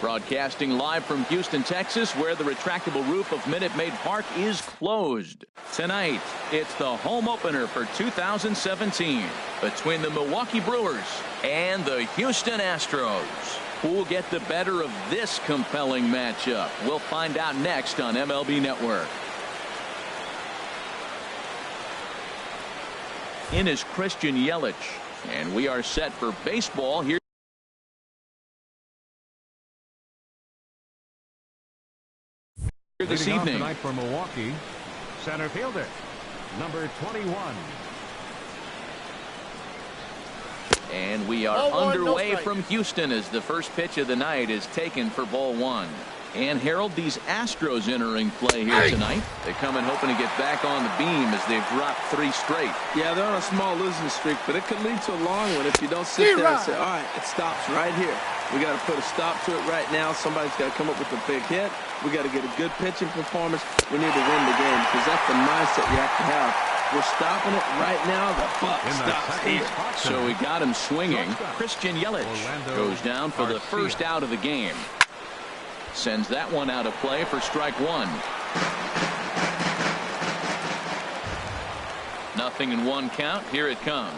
Broadcasting live from Houston, Texas, where the retractable roof of Minute Maid Park is closed. Tonight, it's the home opener for 2017 between the Milwaukee Brewers and the Houston Astros. Who will get the better of this compelling matchup? We'll find out next on MLB Network. In is Christian Yelich, and we are set for baseball here this evening. Tonight for Milwaukee, center fielder, number 21. And we are underway from Houston as the first pitch of the night is taken for ball one. And Harold, these Astros entering play here tonight. They come in hoping to get back on the beam as they've dropped 3 straight. Yeah, they're on a small losing streak, but it could lead to a long one if you don't sit there and say, all right, it stops right here. We got to put a stop to it right now. Somebody's got to come up with a big hit. We got to get a good pitching performance. We need to win the game because that's the mindset you have to have. We're stopping it right now. The buck stops here. So we got him swinging. Christian Yelich goes down for the first out of the game. Sends that one out of play for strike one. Nothing in 1 count. Here it comes.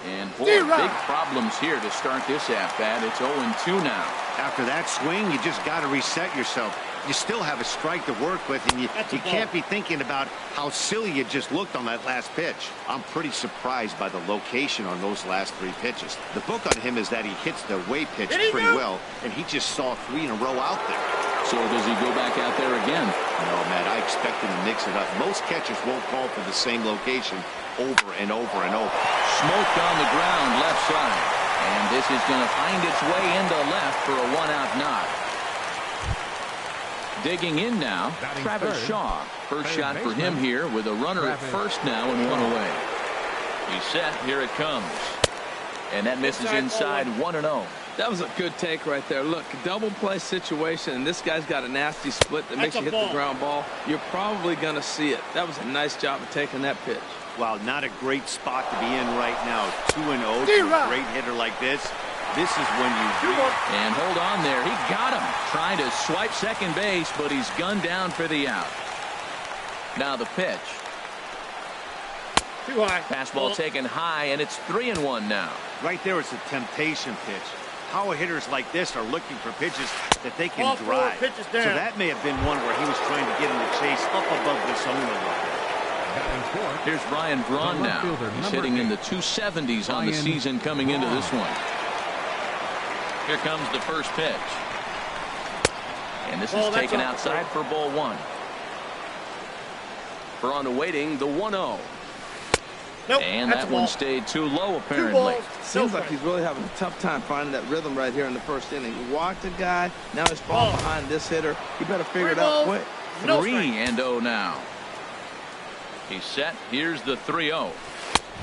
And boy, big problems here to start this at-bat. It's 0-2 now. After that swing, you just got to reset yourself. You still have a strike to work with, and you can't be thinking about how silly you just looked on that last pitch. I'm pretty surprised by the location on those last 3 pitches. The book on him is that he hits the way pitch pretty well, and he just saw 3 in a row out there. So does he go back out there again? No, Matt, I expect him to mix it up. Most catchers won't call for the same location over and over and over. Smoked on the ground left side. And this is going to find its way into left for a 1-out knock. Digging in now, Travis Shaw. First shot for him here with a runner at first now and 1 away. He's set. Here it comes. And that misses inside 1-0. That was a good take right there. Look, double play situation, and this guy's got a nasty split that makes you hit the ground ball. You're probably going to see it. That was a nice job of taking that pitch. Well, not a great spot to be in right now. 2-0 to a great hitter like this. This is when you and hold on there. He got him. Trying to swipe second base, but he's gunned down for the out. Now the pitch. Too high. Fastball taken high, and it's 3-1 now. Right there, it's a temptation pitch. Power hitters like this are looking for pitches that they can drive. So that may have been one where he was trying to get him to chase up above the zone a little bit. Here's Brian Braun now. He's hitting in the 270s on the season coming into this one. Here comes the first pitch. And this is taken outside for ball one. Braun awaiting the 1-0. Nope, and that one stayed too low, apparently. Seems like he's really having a tough time finding that rhythm right here in the first inning. He walked a guy. Now he's falling behind this hitter. He better figure it out quick. 3-0 now. He's set. Here's the 3-0.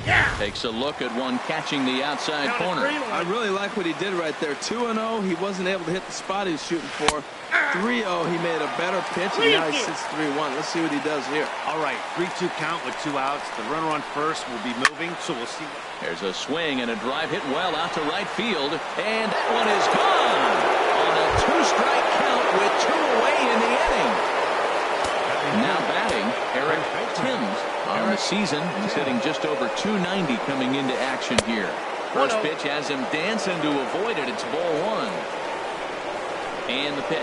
Yeah. Takes a look at one catching the outside corner. I really like what he did right there. 2-0. He wasn't able to hit the spot he was shooting for. 3-0. He made a better pitch, and now he sits 3-1. Let's see what he does here. All right, 3-2 count with 2 outs. The runner on first will be moving, so we'll see. There's a swing and a drive hit well out to right field, and that one is gone on a 2-strike count with 2 away in the inning. Now batting, Eric Timms. On the season, he's hitting just over 290 coming into action here. First pitch has him dancing to avoid it. It's ball one. And the pitch.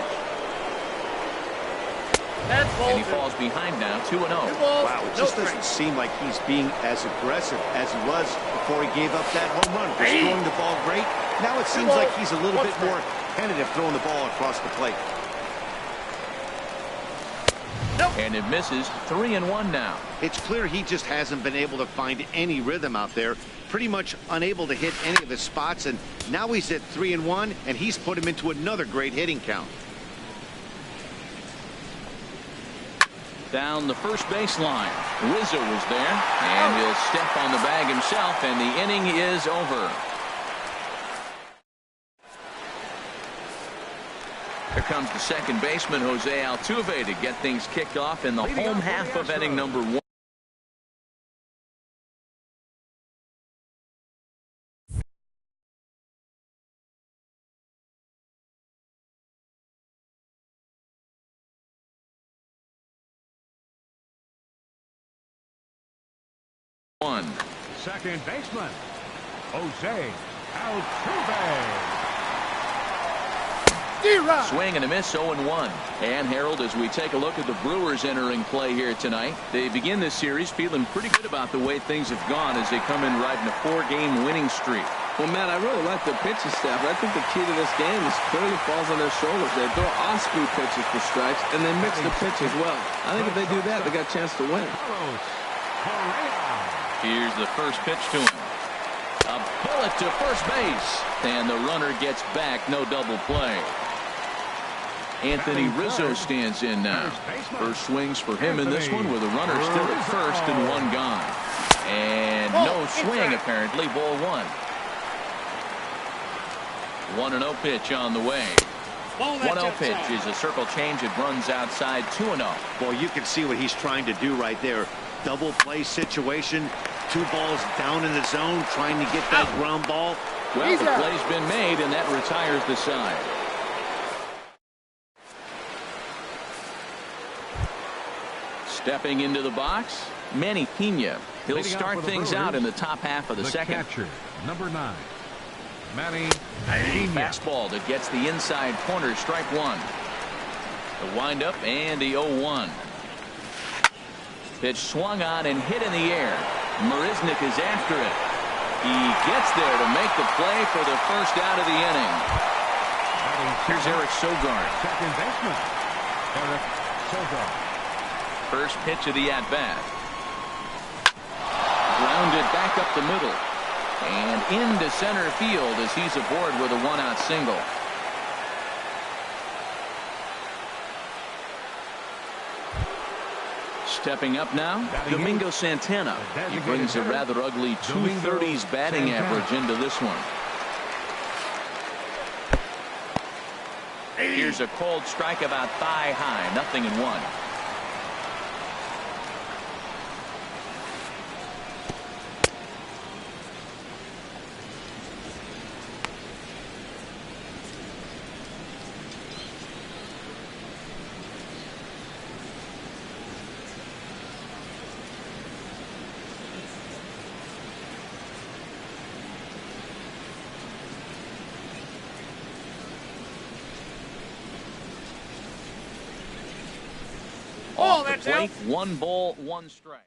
And he falls behind now, 2-0. Wow, it just doesn't seem like he's being as aggressive as he was before he gave up that home run. He's throwing the ball great. Now it seems like he's a little bit more tentative throwing the ball across the plate. And it misses. 3-1 now. It's clear he just hasn't been able to find any rhythm out there. Pretty much unable to hit any of his spots, and now he's at 3-1, and he's put him into another great hitting count. Down the first baseline. Rizzo was there, and he'll step on the bag himself, and the inning is over. Here comes the second baseman, Jose Altuve, to get things kicked off in the home half of inning number 1. second baseman, Jose Altuve. Swing and a miss, 0-1. And Harold, as we take a look at the Brewers entering play here tonight, they begin this series feeling pretty good about the way things have gone as they come in riding a 4-game winning streak. Well, Matt, I really like the pitching staff. I think the key to this game is clearly falls on their shoulders. They throw off-speed pitches for strikes, and they mix the pitch as well. I think if they do that, they got a chance to win. Here's the first pitch to him. A bullet to first base, and the runner gets back. No double play. Anthony Rizzo stands in now. First swings for him in this one with a runner still at first and one gone. And no swing apparently, ball one. 1-0 pitch on the way. 1-0 pitch is a circle change. It runs outside 2-0. Well, you can see what he's trying to do right there. Double play situation. 2 balls down in the zone trying to get that ground ball. Well, the play's been made and that retires the side. Stepping into the box, Manny Pena. He'll start things out in the top half of the second. Catcher, number 9, Manny Pena. Fastball that gets the inside corner, strike one. The windup and the 0-1. Pitch swung on and hit in the air. Marisnik is after it. He gets there to make the play for the first out of the inning. Here's Eric Sogard. Second baseman, Eric Sogard. First pitch of the at-bat. Grounded back up the middle. And into center field as he's aboard with a 1-out single. Stepping up now, Domingo Santana. He brings a rather ugly 230s batting average into this one. Here's a cold strike about thigh high, 0-1. Off the plate, 1 ball, 1 strike.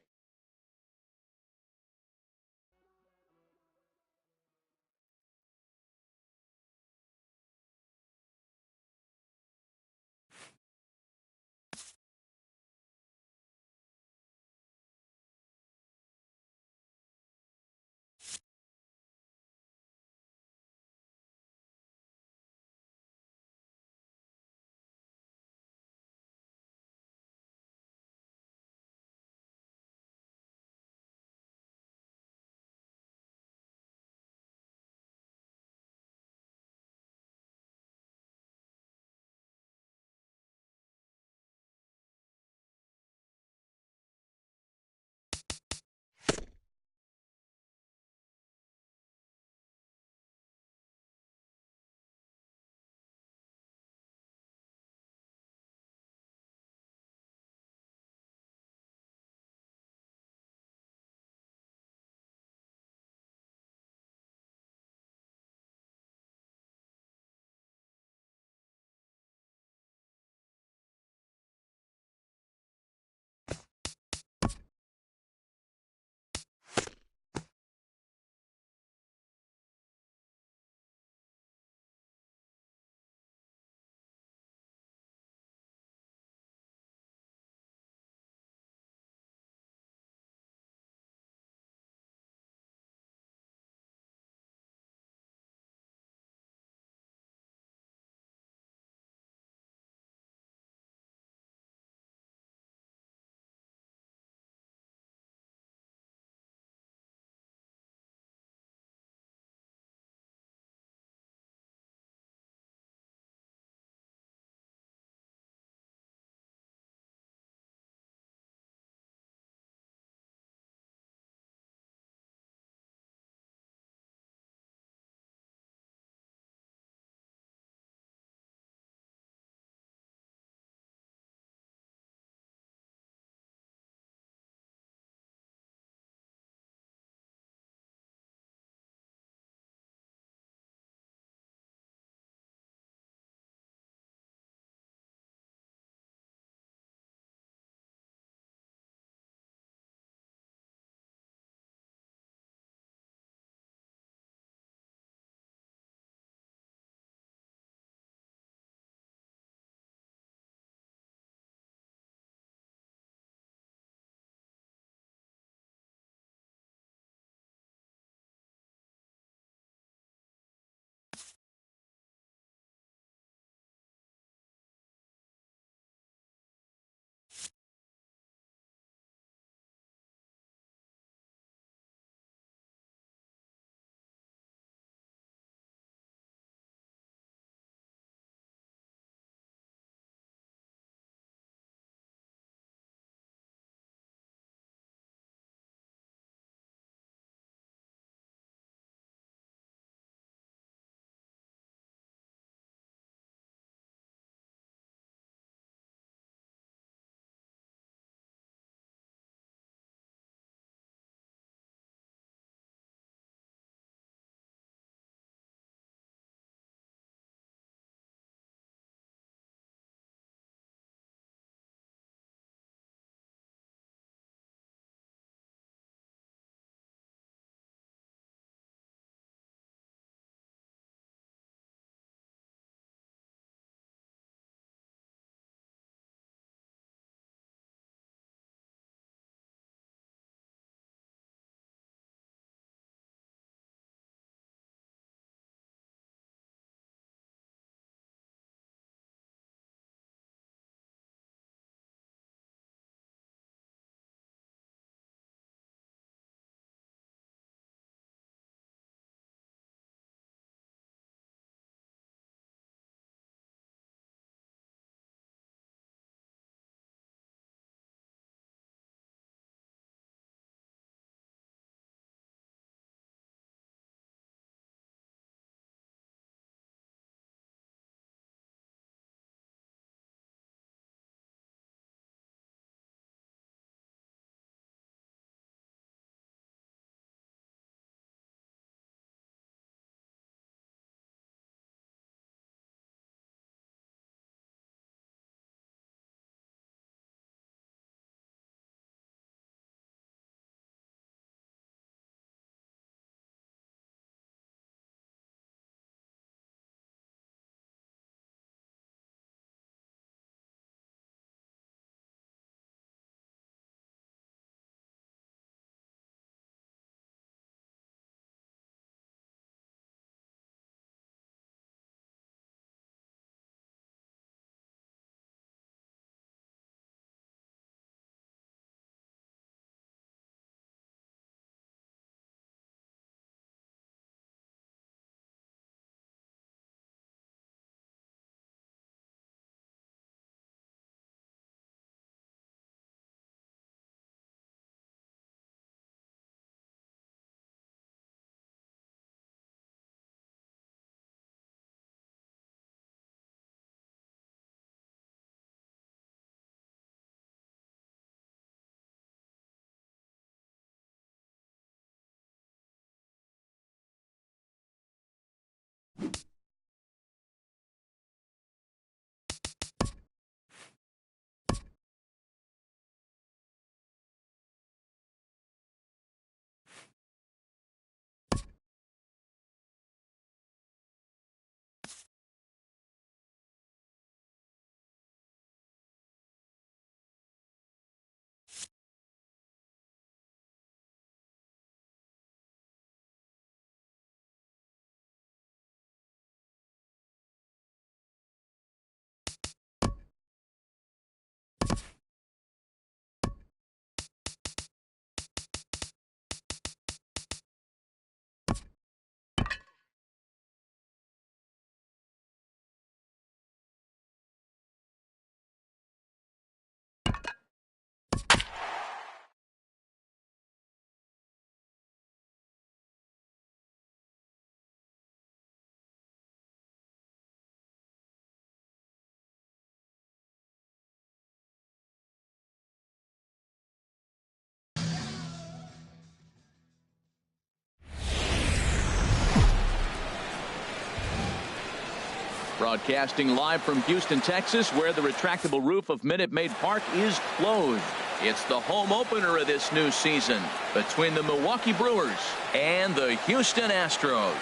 Broadcasting live from Houston, Texas, where the retractable roof of Minute Maid Park is closed. It's the home opener of this new season between the Milwaukee Brewers and the Houston Astros.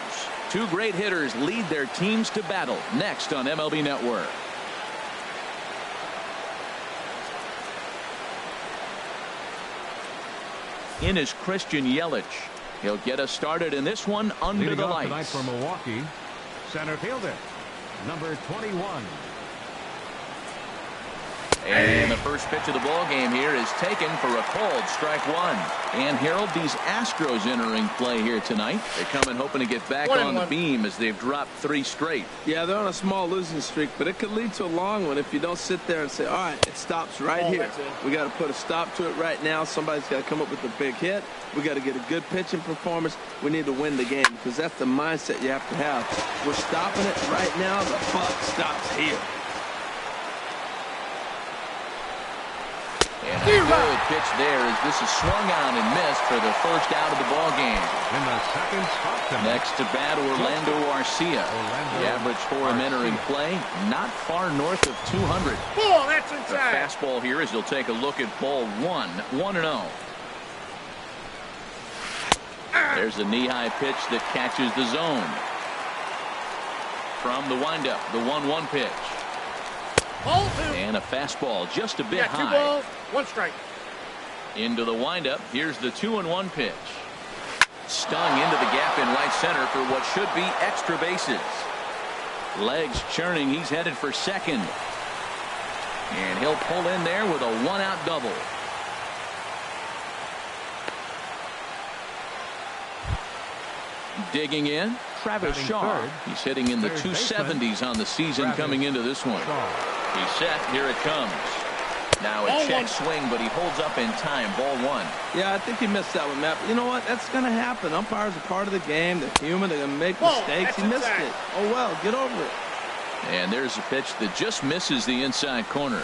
Two great hitters lead their teams to battle next on MLB Network. In is Christian Yelich. He'll get us started in this one under Leading the off lights. tonight for Milwaukee, center fielder, number 21. And the first pitch of the ball game here is taken for a called strike one. And Harold, these Astros entering play here tonight. They're coming hoping to get back on the beam as they've dropped 3 straight. Yeah, they're on a small losing streak, but it could lead to a long one if you don't sit there and say, all right, it stops right here. We got to put a stop to it right now. Somebody's got to come up with a big hit. We got to get a good pitching performance. We need to win the game because that's the mindset you have to have. We're stopping it right now. The buck stops here. And a good pitch there as this is swung on and missed for the first out of the ball game. In the second spot tonight. Next to bat, Orlando Arcia. The average for him entering play, not far north of 200. Ball, that's The inside. fastball here as he'll take a look at ball 1, 1-0. There's a knee-high pitch that catches the zone. From the windup, the 1-1 pitch. Ball 2. And a fastball just a bit Got 2 high. balls, 1 strike. Into the windup. Here's the 2-1 pitch. Stung into the gap in right center for what should be extra bases. Legs churning. He's headed for second. And he'll pull in there with a 1-out double. Digging in, Travis Batting Shaw. third. He's hitting in the Third 270s on the season Travis coming into this one. Shaw. He's set. Here it comes. Now a Ball check 1. swing, but he holds up in time. Ball 1. Yeah, I think he missed that one, Matt. But you know what? That's going to happen. Umpires are part of the game. They're human. They're going to make Ball, mistakes. that's He missed inside. it. Oh, well, get over it. And there's a pitch that just misses the inside corner.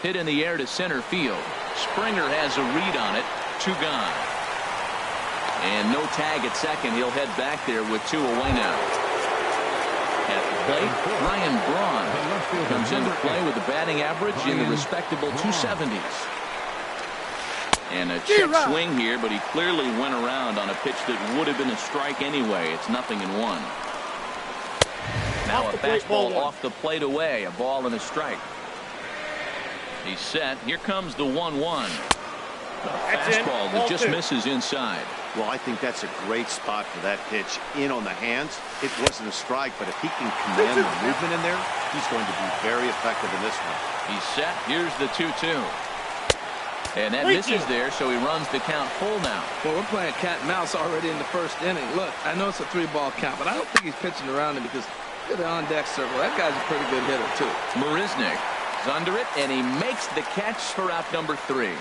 Hit in the air to center field. Springer has a read on it. 2 gone. And no tag at second. He'll head back there with 2 away now. At the plate, Ryan Braun comes into play with a batting average in the respectable 270s. And a check swing here, but he clearly went around on a pitch that would have been a strike anyway. It's 0-1. Now Off a the plate, ball fastball 1. off the plate away. A ball and a strike. He's set. Here comes the 1-1. A That's in. fastball that Ball just 2. misses inside. Well, I think that's a great spot for that pitch. In on the hands. It wasn't a strike, but if he can command the movement in there, he's going to be very effective in this one. He's set. Here's the 2-2. And that Thank misses you. there, so he runs the count full now. Well, we're playing cat and mouse already in the first inning. Look, I know it's a 3-ball count, but I don't think he's pitching around him because look at the on-deck circle. That guy's a pretty good hitter, too. Marisnik is under it, and he makes the catch for out number 3.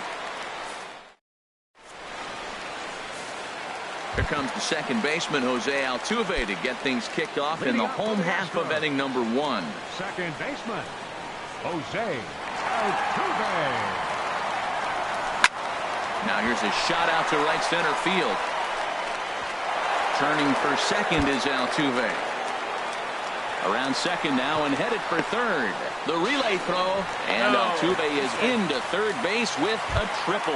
Here comes the second baseman, Jose Altuve, to get things kicked off in the home half of inning number 1. Second baseman, Jose Altuve. Now here's a shot out to right center field. Turning for second is Altuve. Around second now and headed for third. The relay throw, and Altuve is into third base with a triple.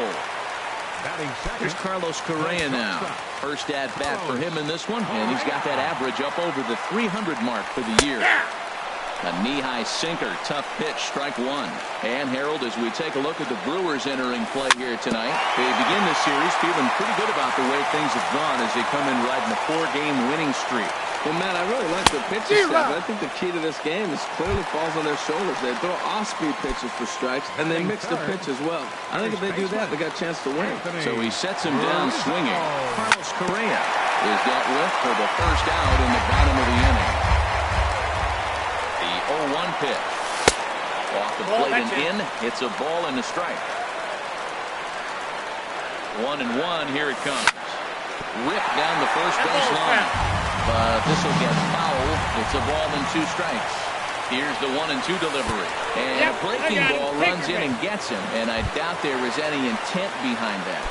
Batting second. Here's Carlos Correa now. First at bat for him in this one, and he's got that average up over the 300 mark for the year. A knee-high sinker, tough pitch, strike 1. And Harold, as we take a look at the Brewers entering play here tonight, they begin this series feeling pretty good about the way things have gone as they come in riding a 4-game winning streak. Well, Matt, I really like their pitching staff, but I think the key to this game is clearly falls on their shoulders. They throw off-speed pitches for strikes, and they mix the pitch as well. I think if they do that, they got a chance to win. So he sets him down swinging. Carlos Correa is dealt with for the first out in the bottom of the inning. The 0-1 pitch. Off the plate and in. It's a ball and a strike. 1-1. Here it comes. Ripped down the first base line. But this will get foul. It's a ball and 2 strikes. Here's the 1-2 delivery. And a breaking ball runs in and gets him. And I doubt there is any intent behind that.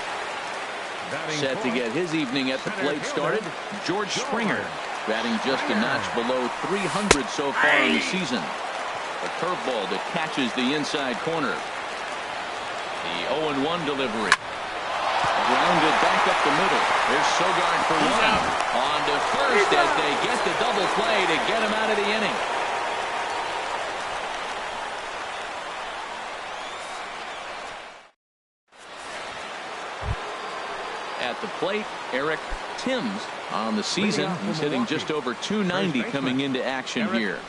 Set to get his evening at the plate started, George Springer. batting just a notch below 300 so far in the season. A curveball that catches the inside corner. The 0-1 delivery. Grounded back up the middle. There's Sogard for one. On to first as they get the double play to get him out of the inning. At the plate, Eric Timms on the season. He's hitting just over 290 coming into action here.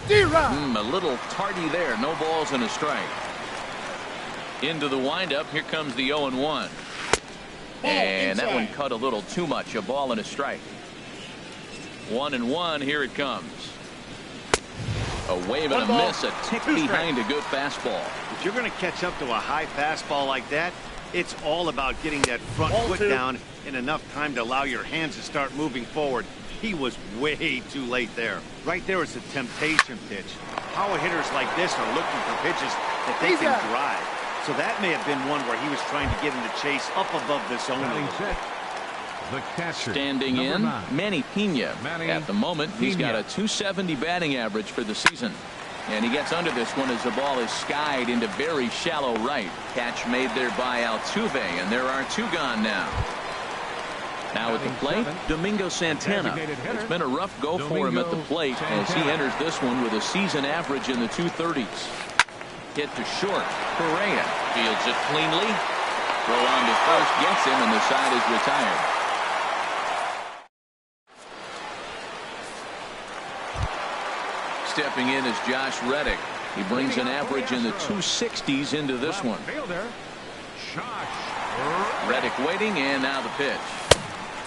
A little tardy there. No balls and a strike. Into the windup. Here comes the 0-1. And that one cut a little too much. A ball and a strike. 1-1. Here it comes. A wave and a miss. A tick behind a good fastball. If you're going to catch up to a high fastball like that, it's all about getting that front foot down in enough time to allow your hands to start moving forward. He was way too late there. Right there is a temptation pitch. Power hitters like this are looking for pitches that they can drive. So that may have been one where he was trying to get him to chase up above the zone a little bit. The catcher, standing in, 9. Manny Pena. At the moment, he's got a .270 batting average for the season. And he gets under this one as the ball is skied into very shallow right. Catch made there by Altuve, and there are two gone now. Now at the plate, Domingo Santana. It's been a rough go for him at the plate as he enters this one with a season average in the 230s. Hit to short. Correa fields it cleanly. Throw on to first gets him, and the side is retired. Stepping in is Josh Reddick. He brings an average in the 260s into this one. Reddick waiting, and now the pitch.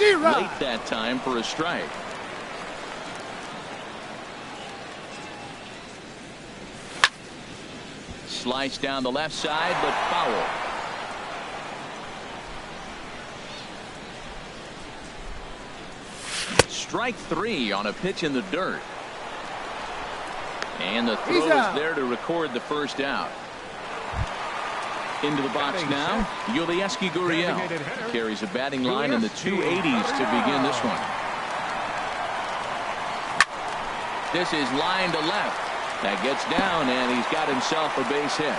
Late that time for a strike. Slice down the left side, but foul. Strike 3 on a pitch in the dirt. And the throw is there to record the first out. Into the box now, Yulieski Gurriel carries a batting line in the 280s to begin this one. This is line to left. That gets down, and he's got himself a base hit.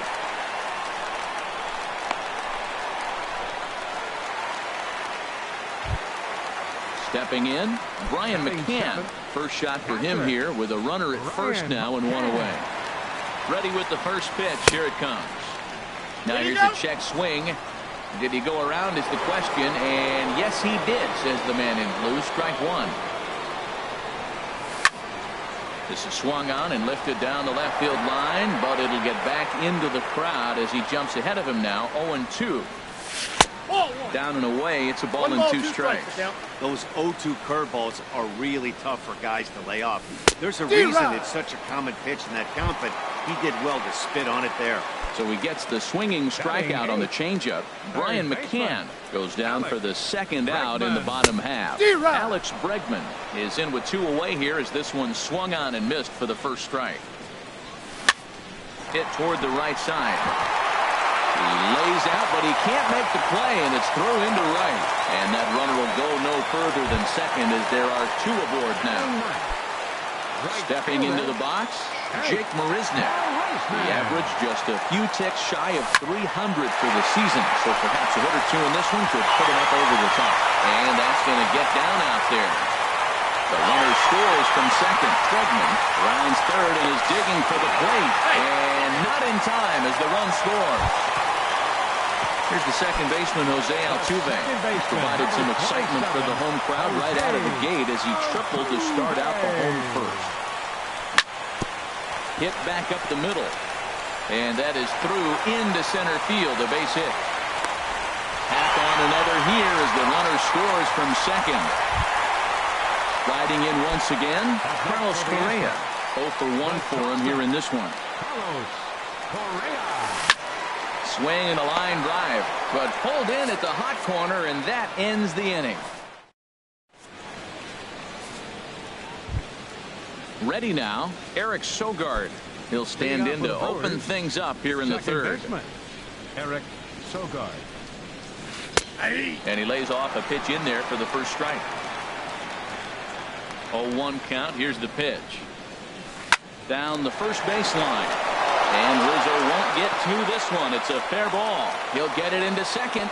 Stepping in, Brian McCann. First shot for him here with a runner at first now and one away. Ready with the first pitch. Here it comes. Now here's a check swing. Did he go around is the question, and yes he did, says the man in blue. Strike one. This is swung on and lifted down the left field line, but it'll get back into the crowd as he jumps ahead of him now. 0-2. Down and away. It's a ball and two strikes. Those 0-2 curveballs are really tough for guys to lay off. There's a reason it's such a common pitch in that count, but he did well to spit on it there. So he gets the swinging strikeout on the changeup. Brian McCann goes down for the second out in the bottom half. Alex Bregman is in with two away here as this one swung on and missed for the first strike. Hit toward the right side. He lays out, but he can't make the play, and it's thrown into right. And that runner will go no further than second as there are two aboard now. Stepping into the box, Jake Marisnick. The average just a few ticks shy of 300 for the season, so perhaps a hit or two in this one could put him up over the top. And that's going to get down out there. The runner scores from second. Bregman rounds third and is digging for the plate. And not in time as the run scores. Here's the second baseman, Jose Altuve. Provided some excitement for the home crowd right out of the gate as he tripled to start out the home first. Hit back up the middle. And that is through into center field, a base hit. Tack on another here as the runner scores from second. Riding in once again, Carlos Correa. 0 for 1 for him here in this one. Swing and a line drive, but pulled in at the hot corner, and that ends the inning. Ready now, Eric Sogard. He'll stand in to open things up here in the third. Eric Sogard. And he lays off a pitch in there for the first strike. 0-1 count. Here's the pitch. Down the first baseline. And Rizzo won't get to this one. It's a fair ball. He'll get it into second.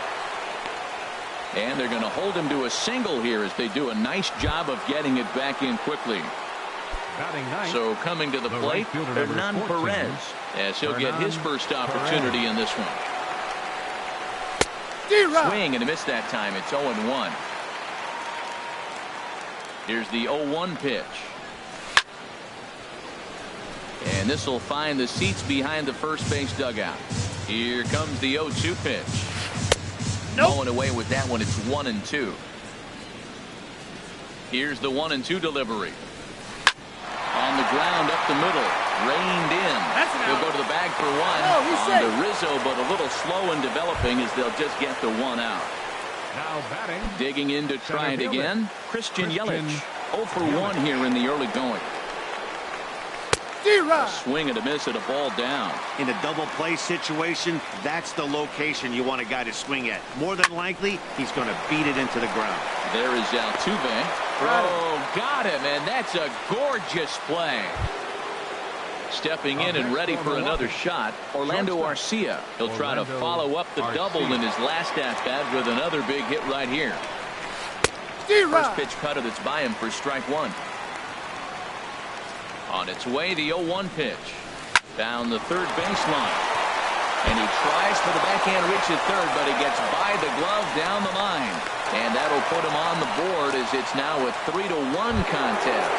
And they're going to hold him to a single here as they do a nice job of getting it back in quickly. So coming to the plate, Hernan Perez, as he'll get his first opportunity in this one. Swing and a miss that time. It's 0-1. Here's the 0-1 pitch. And this will find the seats behind the first base dugout. Here comes the 0-2 pitch. Going away with that one. It's 1-2. Here's the 1-2 delivery. On the ground up the middle. Reined in. He'll go to the bag for one. On to Rizzo, but a little slow in developing as they'll just get the one out. Now batting. Digging in to try it again. Christian Yelich. 0 for 1 here in the early going. A swing and a miss at a ball down. In a double play situation, that's the location you want a guy to swing at. More than likely, he's going to beat it into the ground. There is Altuve. Oh, got him, and that's a gorgeous play. Stepping in and ready for another shot, Orlando Arcia. He'll try to follow up the double in his last at-bat with another big hit right here. First pitch cutter that's by him for strike one. On its way, the 0-1 pitch. Down the third baseline. And he tries for the backhand reach at third, but he gets by the glove down the line. And that'll put him on the board as it's now a 3-1 contest.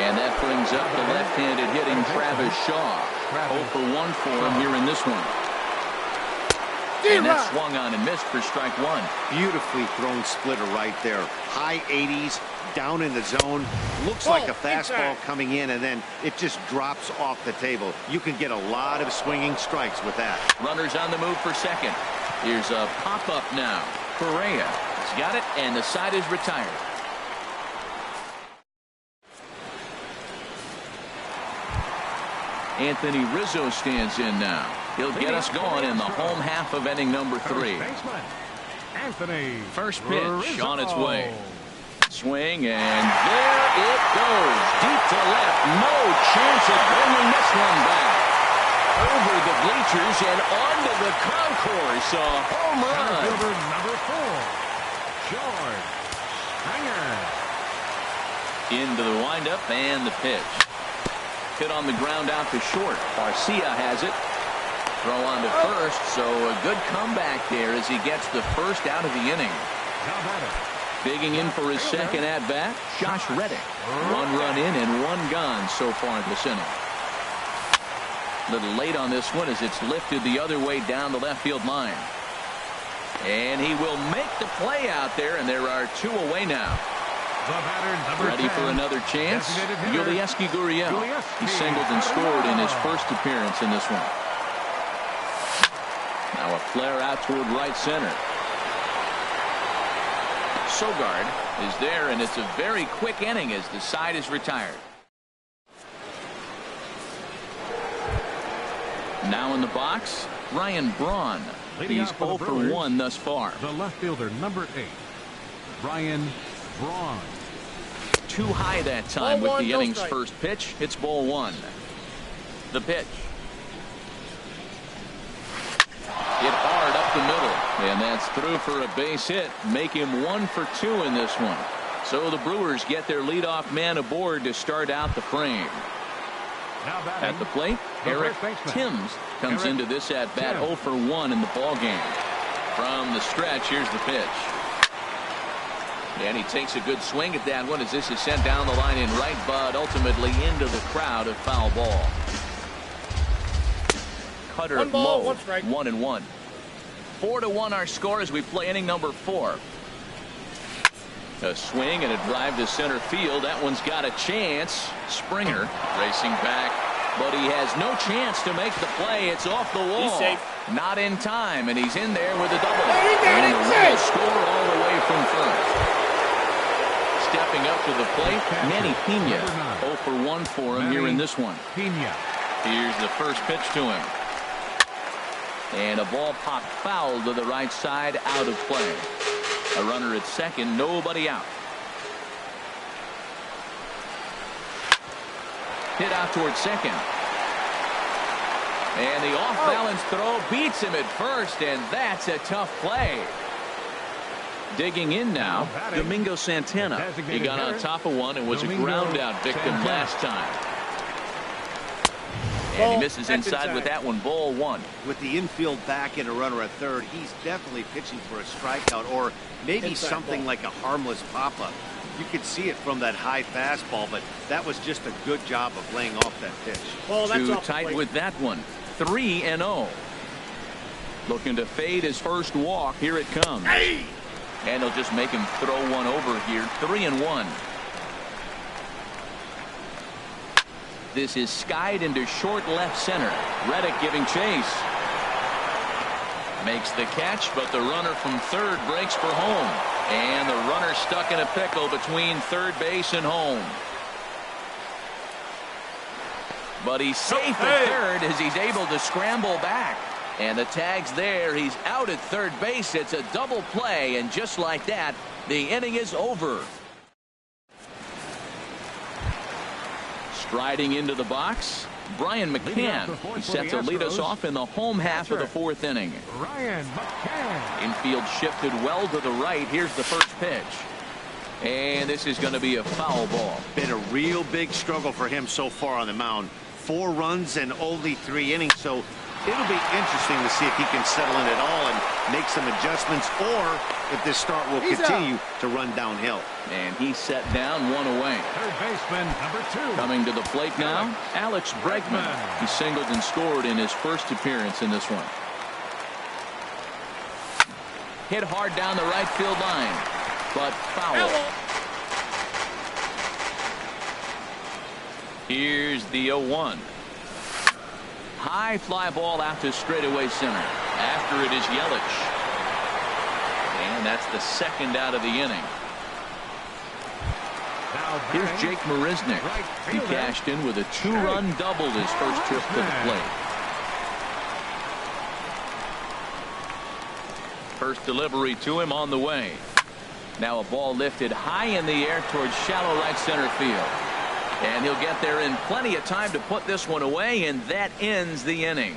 And that brings up the left-handed hitting Travis Shaw. 0 for 1 for him here in this one. And that swung on and missed for strike one. Beautifully thrown splitter right there. High 80s, down in the zone. Looks like a fastball coming in, and then it just drops off the table. You can get a lot of swinging strikes with that. Runners on the move for second. Here's a pop-up now. Correa has got it, and the side is retired. Anthony Rizzo stands in now. He'll get us going in the home half of inning number 3. First pitch on its way. Swing, and there it goes. Deep to left. No chance of bringing this one back. Over the bleachers and onto the concourse. A home run. Number 4, George Springer. Into the windup and the pitch. Hit on the ground out to short. Arcia has it. Throw on to first, so a good comeback there as he gets the first out of the inning. Digging in for his second at-bat, Josh Reddick. 1 run in and 1 gone so far this inning. A little late on this one as it's lifted the other way down the left field line. And he will make the play out there, and there are 2 away now. Ready for another chance. Yulieski Gurriel. He singled and scored in his first appearance in this one. Now a flare out toward right center. Sogard is there, and it's a very quick inning as the side is retired. Now in the box, Ryan Braun. He's 0 for 1 thus far. The left fielder, number 8, Ryan Braun. Too high that time with the inning's first pitch. It's ball 1. The pitch. Hit hard up the middle, and that's through for a base hit. Make him 1 for 2 in this one. So the Brewers get their leadoff man aboard to start out the frame. At the plate, Eric Timms comes into this at-bat 0 for 1 in the ballgame. From the stretch, here's the pitch. And he takes a good swing at that one as this is sent down the line in right, but ultimately into the crowd, a foul ball. Cutter 1 ball, low, 1 strike. 1-1. 4-1 our score as we play inning number 4. A swing and a drive to center field. That one's got a chance. Springer racing back, but he has no chance to make the play. It's off the wall. He's safe. Not in time, and he's in there with a double. And a score all the way from first. Stepping up to the plate, Manny Pena. 0 for 1 for him here in this one. Pena. Here's the first pitch to him. And a ball popped foul to the right side, out of play. A runner at second, nobody out. Hit out towards second. And the off-balance throw beats him at first, and that's a tough play. Digging in now, Domingo Santana. He got on top of one and was a ground-out victim last time. And he misses inside with that one, ball one. With the infield back and a runner at third, he's definitely pitching for a strikeout or maybe something like a harmless pop-up. You could see it from that high fastball, but that was just a good job of laying off that pitch. Too tight with that one. 3-0. Looking to fade his first walk. Here it comes. Hey! And he'll just make him throw one over here. 3-1. This is skied into short left center. Reddick giving chase. Makes the catch, but the runner from third breaks for home. And the runner stuck in a pickle between third base and home. But he's safe at third as he's able to scramble back. And the tag's there. He's out at third base. It's a double play. And just like that, the inning is over. Striding into the box, Brian McCann. He's set to lead us off in the home half of the fourth inning. Brian McCann. Infield shifted well to the right. Here's the first pitch. And this is going to be a foul ball. Been a real big struggle for him so far on the mound. 4 runs and only 3 innings, so it'll be interesting to see if he can settle in at all and make some adjustments, or if this start will continue to run downhill. And he's set down, 1 away. Third baseman, number 2. Coming to the plate now, Alex Bregman. He singled and scored in his first appearance in this one. Hit hard down the right field line, but foul. Here's the 0-1. High fly ball out to straightaway center. After it is Yelich. And that's the second out of the inning. Here's Jake Marisnick. He cashed in with a 2-run double his first trip to the plate. First delivery to him on the way. Now a ball lifted high in the air towards shallow right center field. And he'll get there in plenty of time to put this one away, and that ends the inning.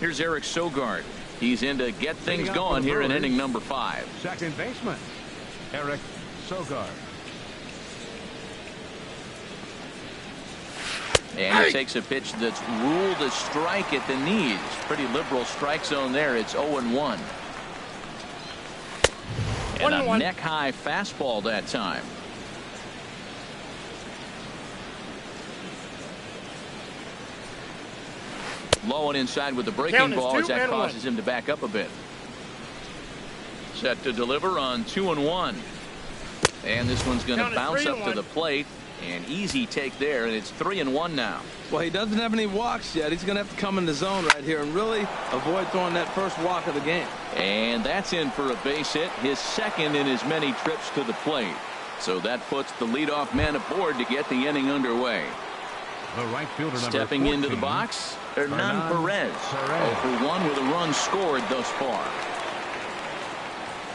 Here's Eric Sogard. He's in to get things going here in inning number 5. Second baseman, Eric Sogard. And he takes a pitch that's ruled a strike at the knees. Pretty liberal strike zone there. It's 0-1. And a neck-high fastball that time. Low and inside with the breaking ball as that causes him to back up a bit. Set to deliver on 2-1. And this one's going to bounce up to the plate. An easy take there, and it's 3-1 now. Well, he doesn't have any walks yet. He's going to have to come in the zone right here and really avoid throwing that first walk of the game. And that's in for a base hit, his second in as many trips to the plate. So that puts the leadoff man aboard to get the inning underway. The right fielder, stepping into the box, Hernan Perez. 0-for-1 with a run scored thus far.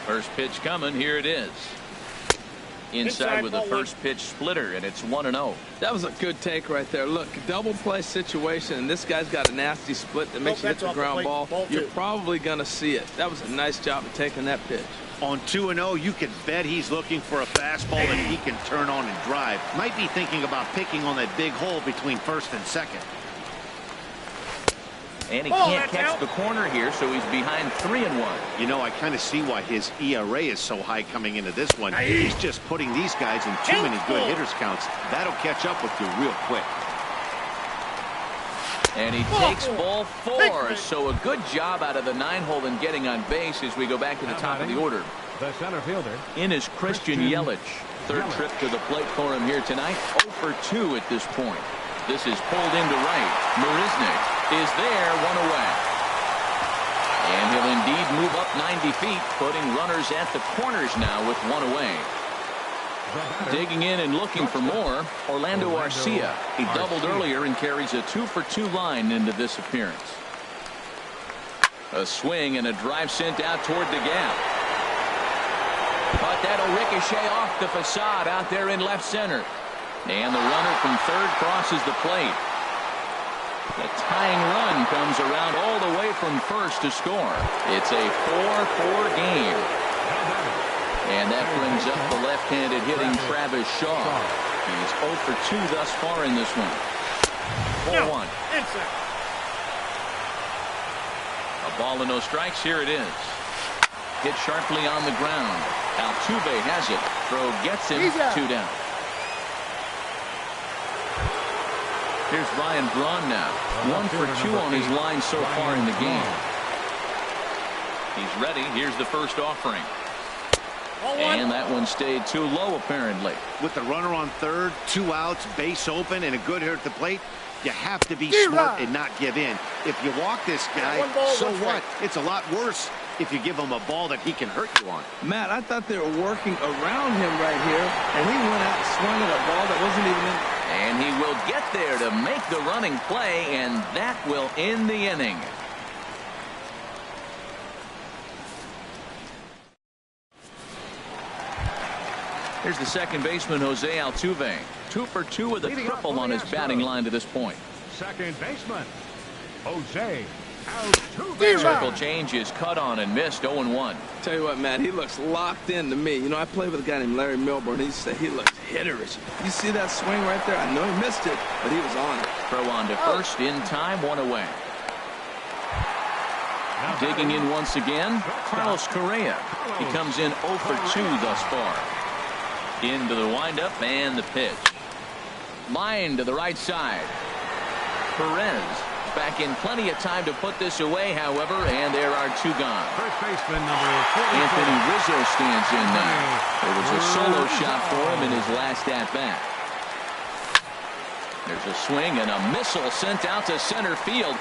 First pitch coming. Here it is. Inside with the first pitch splitter, and it's 1-0. That was a good take right there. Look, double play situation, and this guy's got a nasty split that makes you hit the ground ball. You're probably going to see it. That was a nice job of taking that pitch. On 2-0, you can bet he's looking for a fastball that he can turn on and drive. Might be thinking about picking on that big hole between first and second. And he can't catch the corner here, so he's behind 3-1. You know, I kind of see why his ERA is so high coming into this one. He's just putting these guys in too many good hitters counts. That'll catch up with you real quick. And he takes ball 4, so a good job out of the 9-hole in getting on base as we go back to the top of the order. The center fielder. In is Christian Yelich. Third trip to the plate for him here tonight. 0-for-2 at this point. This is pulled into right. Marisnick is there, 1 away. And he'll indeed move up 90 feet, putting runners at the corners now with 1 away. Digging in and looking for more, Orlando Arcia. He doubled earlier and carries a 2-for-2 line into this appearance. A swing and a drive sent out toward the gap. But that'll ricochet off the facade out there in left center. And the runner from third crosses the plate. The tying run comes around all the way from first to score. It's a 4-4 game. And that brings up the left-handed hitting Travis Shaw. He's 0 for 2 thus far in this one. 4-1. A ball and no strikes. Here it is. Hit sharply on the ground. Altuve has it. Throw gets him. 2 down. Here's Ryan Braun now. 1 for 2 on his line so far in the game. He's ready. Here's the first offering. And that one stayed too low, apparently. With the runner on third, 2 outs, base open, and a good hitter at the plate, you have to be smart and not give in. If you walk this guy, so what? It's a lot worse if you give him a ball that he can hurt you on. Matt, I thought they were working around him right here, and he went out and swung at a ball that wasn't even in. And he will get there to make the running play, and that will end the inning. Here's the second baseman, Jose Altuve. 2 for 2 with a triple on his batting line to this point. Second baseman, Jose Altuve. Circle change is cut on and missed. 0-1. Tell you what, Matt, he looks locked in to me. You know, I played with a guy named Larry Milburn. He said he looks hitterish. You see that swing right there? I know he missed it, but he was on it. Throw on to first in time, 1 away. Digging in once again, Carlos Correa. He comes in 0 for 2 thus far. Into the windup and the pitch. Line to the right side. Perez back in plenty of time to put this away, however, and there are 2 gone. First baseman number 44. Anthony Rizzo stands in now. It was a solo shot for him in his last at-bat. There's a swing and a missile sent out to center field,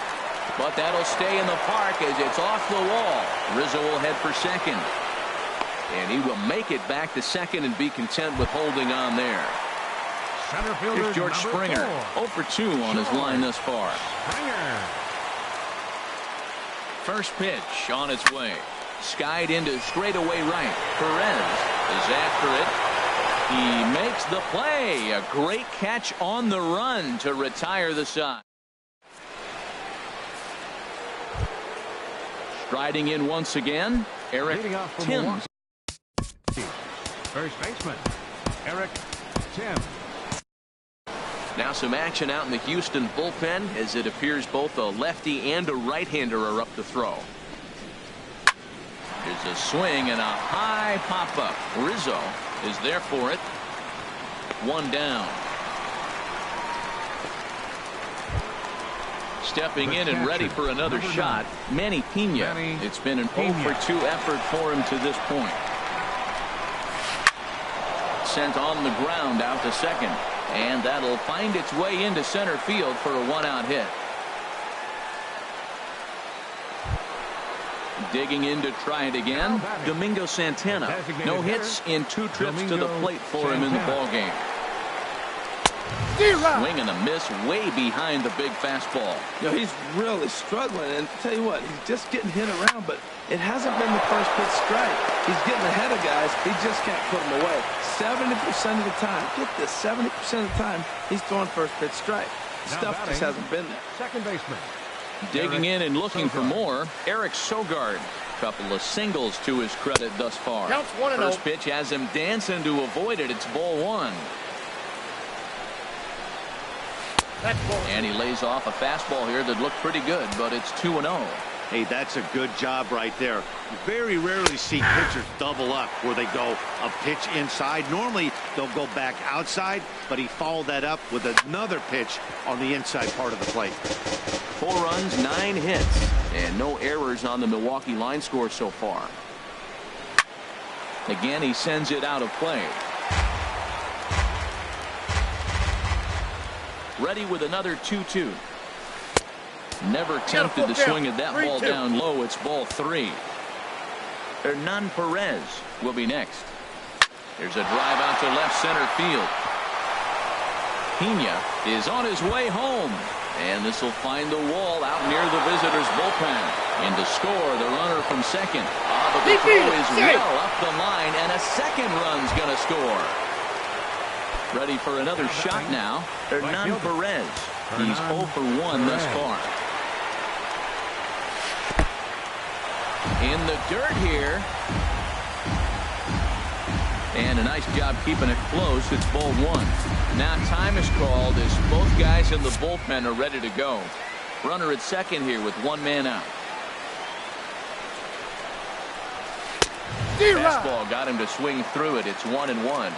but that'll stay in the park as it's off the wall. Rizzo will head for second. And he will make it back to second and be content with holding on there. Center fielder Here's George Springer. 0 for 2 on his line thus far. Springer. First pitch on its way. Skied into straightaway right. Perez is after it. He makes the play. A great catch on the run to retire the side. Striding in once again, Eric Tim. First baseman, Eric Tim. Now some action out in the Houston bullpen as it appears both a lefty and a right-hander are up to throw. There's a swing and a high pop-up. Rizzo is there for it. 1 down. Stepping in and ready for another shot, Manny Pena. It's been an 0 for 2 effort for him to this point. Sent on the ground out to second, and that'll find its way into center field for a 1-out hit. Digging in to try it again, Domingo Santana. No hits in 2 trips to the plate for him in the ballgame. Swing and a miss way behind the big fastball. You know, he's really struggling, and tell you what, he's just getting hit around, but it hasn't been the first pitch strike. He's getting ahead of guys. He just can't put them away. 70% of the time, get this, 70% of the time, he's throwing first pitch strike. Stuff just hasn't been there. Second baseman. Digging in and looking for more, Eric Sogard. Couple of singles to his credit thus far. Counts 1-0. First pitch has him dancing to avoid it. It's ball 1. And he lays off a fastball here that looked pretty good, but it's 2-0. Hey, that's a good job right there. You very rarely see pitchers double up where they go a pitch inside. Normally, they'll go back outside, but he followed that up with another pitch on the inside part of the plate. 4 runs, 9 hits, and no errors on the Milwaukee line score so far. Again, he sends it out of play. Ready with another 2-2. Never tempted to swing at that ball down low. It's ball 3. Hernan Perez will be next. There's a drive out to left center field. Pena is on his way home. And this will find the wall out near the visitors' bullpen. In to score, the runner from second. But the throw is well up the line, and a second run's going to score. Ready for another shot now. Hernan Perez. He's 0 for 1 thus far. In the dirt here. And a nice job keeping it close. It's ball 1. Now time is called as both guys in the bullpen are ready to go. Runner at second here with one man out. Fastball got him to swing through it. It's 1-1.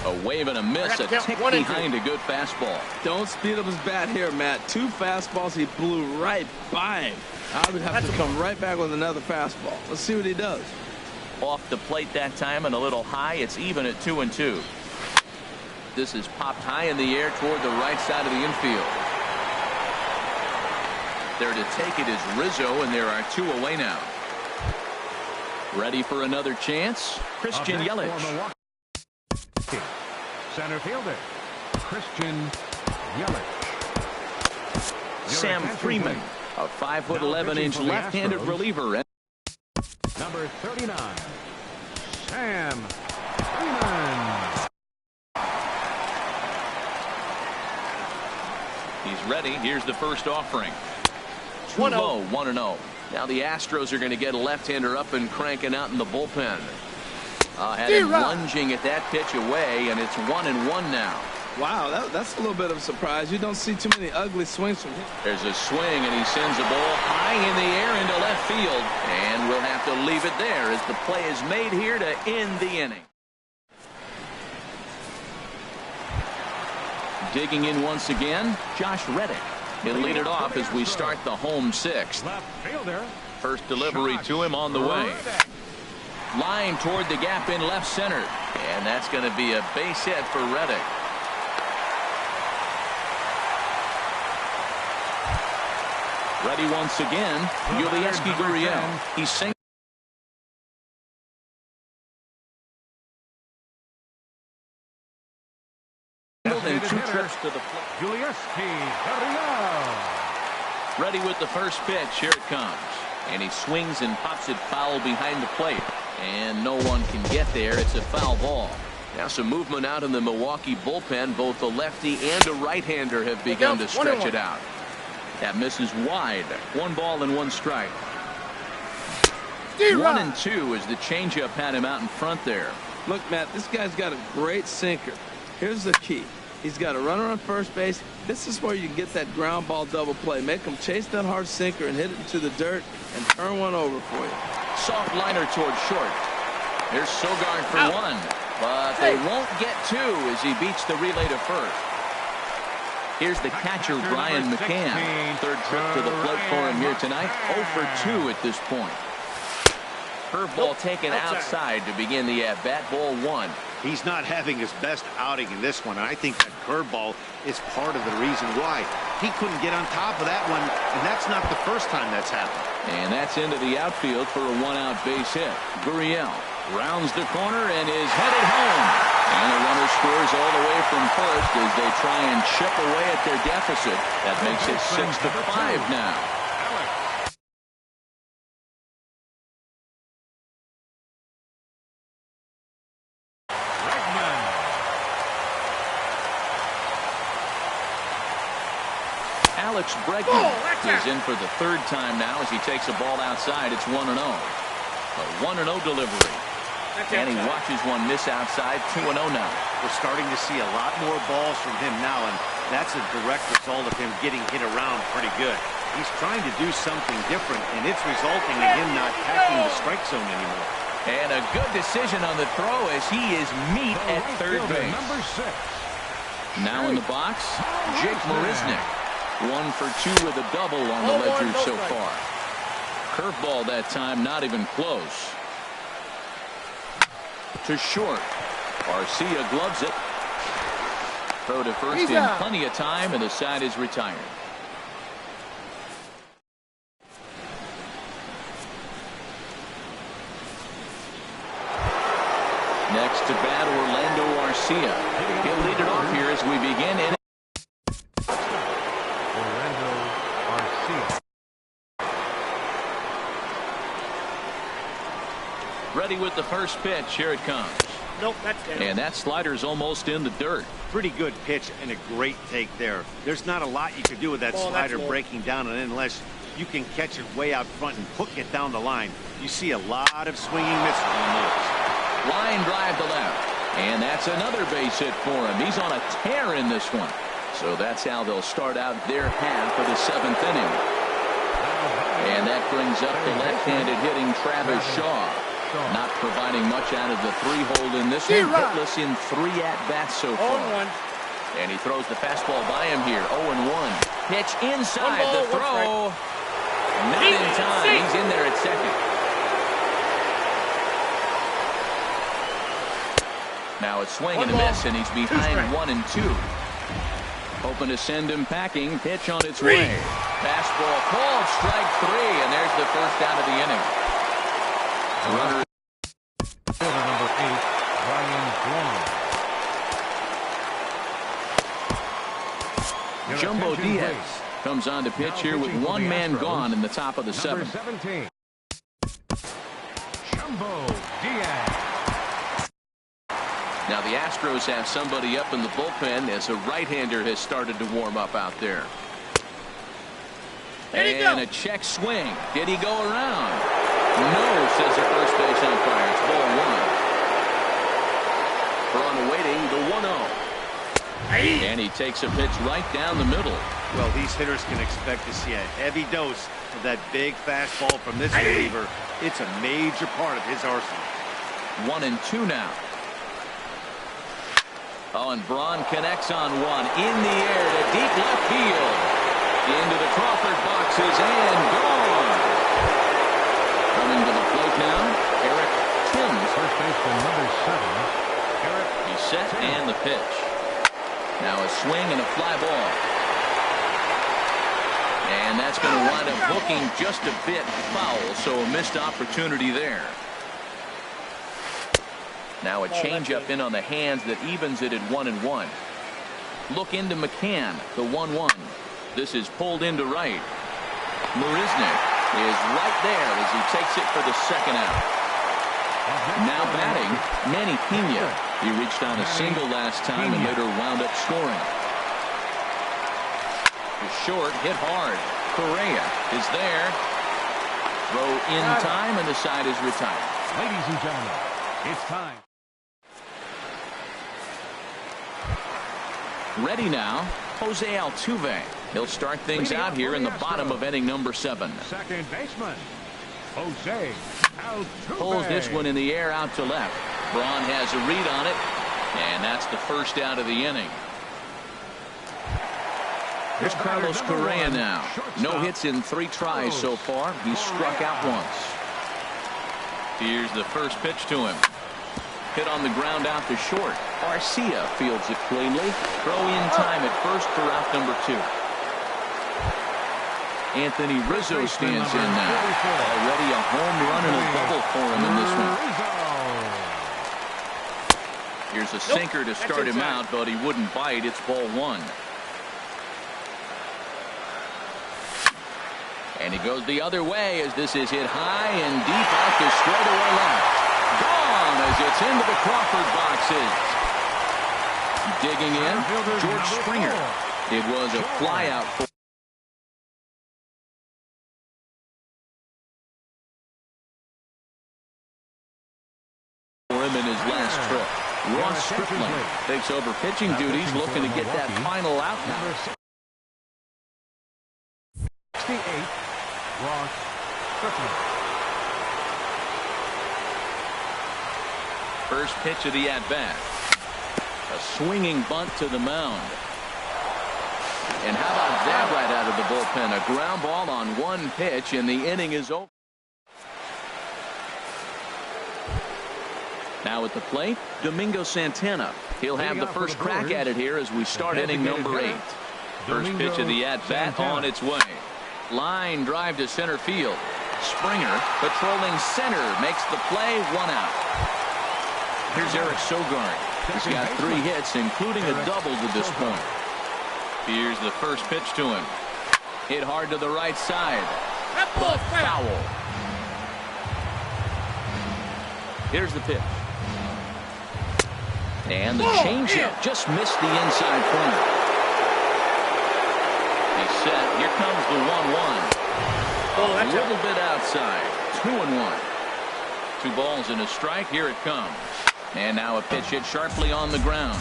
A wave and a miss, a tick behind a good fastball. Don't speed up his bat here, Matt. 2 fastballs, he blew right by him. I would have to come right back with another fastball. Let's see what he does. Off the plate that time and a little high. It's even at 2-2. This is popped high in the air toward the right side of the infield. There to take it is Rizzo, and there are 2 away now. Ready for another chance? Christian Yelich. Center fielder, Christian Yelich. Sam Freeman, a 5'11" left-handed reliever. Number 39, Sam Freeman. He's ready. Here's the first offering. 2-0, 1-0. Now the Astros are going to get a left-hander up and cranking out in the bullpen. Had him lunging at that pitch away, and it's 1-1 now. Wow, that's a little bit of a surprise. You don't see too many ugly swings from him. There's a swing, and he sends the ball high in the air into left field. And we'll have to leave it there as the play is made here to end the inning. Digging in once again, Josh Reddick. He'll lead it off as we start the home 6th. Left fielder. First delivery to him on the way. Line toward the gap in left center. And that's going to be a base hit for Reddick. Ready once again, Yulieski Gurriel. He's single. And 2 trips to the plate. Yulieski Gurriel. Ready with the first pitch. Here it comes. And he swings and pops it foul behind the plate. And no one can get there. It's a foul ball. Now some movement out in the Milwaukee bullpen. Both the lefty and a right-hander have begun to stretch it out. That misses wide. 1 ball and 1 strike. 1-2 as the changeup had him out in front there. Look, Matt, this guy's got a great sinker. Here's the key. He's got a runner on first base. This is where you can get that ground ball double play. Make him chase that hard sinker and hit it into the dirt and turn one over for you. Soft liner towards short. Here's Sogard for 1. But they won't get 2 as he beats the relay to first. Here's the catcher, Brian McCann. 3rd trip to the plate for him here tonight. 0 for 2 at this point. Curveball taken outside to begin the at-bat. Ball 1. He's not having his best outing in this one, and I think that curveball is part of the reason why. He couldn't get on top of that one, and that's not the first time that's happened. And that's into the outfield for a 1-out base hit. Gurriel rounds the corner and is headed home. And the runner scores all the way from first as they try and chip away at their deficit. That makes it 6-5 now. Alex Bregman is in for the 3rd time now as he takes a ball outside. It's 1-0. A 1-0 delivery. And he watches one miss outside. 2-0 now. We're starting to see a lot more balls from him now, and that's a direct result of him getting hit around pretty good. He's trying to do something different, and it's resulting in him not attacking the strike zone anymore. And a good decision on the throw as he is meat at 3rd base. Number 6. Now in the box, Jake Marisnick. 1 for 2 with a double on the ledger so far. Curveball that time, not even close. To short. Garcia gloves it. Throw to first in plenty of time, and the side is retired. to bat Orlando Arcia. He'll lead it off here as we begin. Orlando Arcia. Ready with the first pitch. Here it comes. Nope, that's down. And that slider's almost in the dirt. Pretty good pitch and a great take there. There's not a lot you can do with that slider breaking down and unless you can catch it way out front and hook it down the line. You see a lot of swinging misses on those. Line drive to left. And that's another base hit for him. He's on a tear in this one. So that's how they'll start out their half of the 7th inning. And that brings up the left-handed hitting Travis Shaw. Not providing much out of the 3-hole in this one. Hitless in 3 at-bats so far. 0-1. And he throws the fastball by him here. 0-1. Pitch inside the throw. Not in time. He's in there at second. Now a swing and a miss, and he's behind 1-2. Hoping to send him packing. Pitch on its way. Fastball called. Strike 3, and there's the first out of the inning. Runner. Number 8, Brian Guam. Jumbo Diaz comes on to pitch here with one man gone in the top of the 7th. 17. Jumbo Diaz. Now the Astros have somebody up in the bullpen as a right-hander has started to warm up out there. And a check swing. Did he go around? No, says the first base umpire. It's ball 1. Braun awaiting the 1-0. And he takes a pitch right down the middle. Well, these hitters can expect to see a heavy dose of that big fastball from this reliever. It's a major part of his arsenal. 1-2 now. Oh, and Braun connects on one. In the air to deep left field. Into the Crawford boxes and gone. Coming to the plate now, Eric Timms. First baseman number 7, Eric. He's set and the pitch. Now a swing and a fly ball. And that's going to wind up hooking just a bit foul, so a missed opportunity there. Now a changeup in on the hands that evens it at 1-1. Look into McCann, the 1-1. This is pulled into right. Marisnik is right there as he takes it for the second out. Now batting, Manny Pena. He reached on a single last time and later wound up scoring. The short hit hard. Correa is there. Throw in time and the side is retired. Ladies and gentlemen, it's time. Ready now, Jose Altuve. He'll start things out here in the bottom of inning number 7. Second baseman, Jose Altuve. Pulls this one in the air out to left. Braun has a read on it, and that's the first out of the inning. Here's Carlos Correa now. No hits in 3 tries so far. He's struck out once. Here's the first pitch to him. Hit on the ground out to short. Arcia fields it cleanly. Throw in time at first for out number 2. Anthony Rizzo stands in now. Already a home run and a double for him in this one. Here's a sinker to start him out, but he wouldn't bite. It's ball 1. And he goes the other way as this is hit high and deep out to straightaway left. Gone as it's into the Crawford boxes. Digging in, George Springer. It was a flyout for him in his last trip. Ross Stripling takes over pitching duties, looking to get that final out now. 68, Ross Stripling. First pitch of the at-bat. A swinging bunt to the mound. And how about that right out of the bullpen? A ground ball on one pitch, and the inning is over. Now at the plate, Domingo Santana. He'll have the first crack at it here as we start inning number 8. First pitch of the at-bat on its way. Line drive to center field. Springer patrolling center makes the play, 1 out. Here's Eric Sogard. He's got 3 hits, including a double to this point. Here's the first pitch to him. Hit hard to the right side. But foul. Here's the pitch. And the changeup just missed the inside corner. He's set. Here comes the 1-1. A little bit outside. 2-1. 2 balls and a strike. Here it comes. And now a pitch hit sharply on the ground.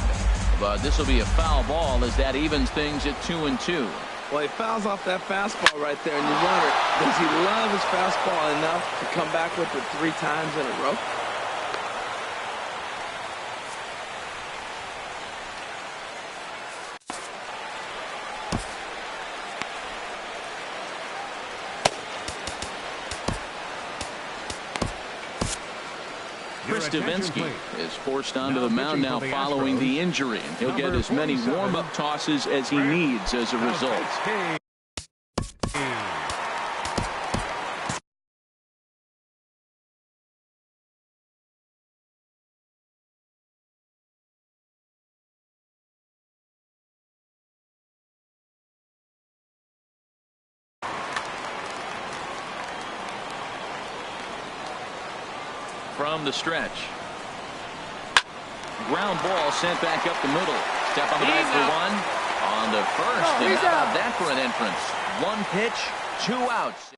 But this will be a foul ball as that evens things at 2-2. Well, he fouls off that fastball right there, and you wonder, does he love his fastball enough to come back with it 3 times in a row? Chris Davinsky is forced onto the mound now following the injury, and he'll get as many warm-up tosses as he needs as a result. From the stretch. Ground ball sent back up the middle. Step behind for 1. On the first. And how about that for an entrance? 1 pitch, 2 outs.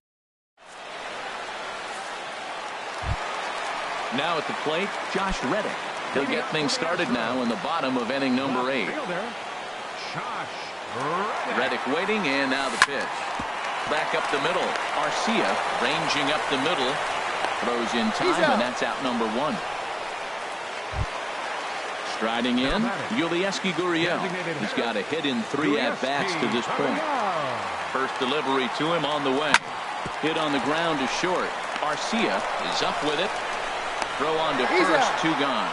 Now at the plate, Josh Reddick. He'll get things started now in the bottom of inning number 8. Reddick waiting, and now the pitch. Back up the middle. Arcia ranging up the middle. Throws in time, and that's out number 1. Striding in, Yulieski Gurriel. He's got a hit in 3 at-bats to this point. First delivery to him on the way. Hit on the ground is short. Arcia is up with it. Throw on to first, 2 gone.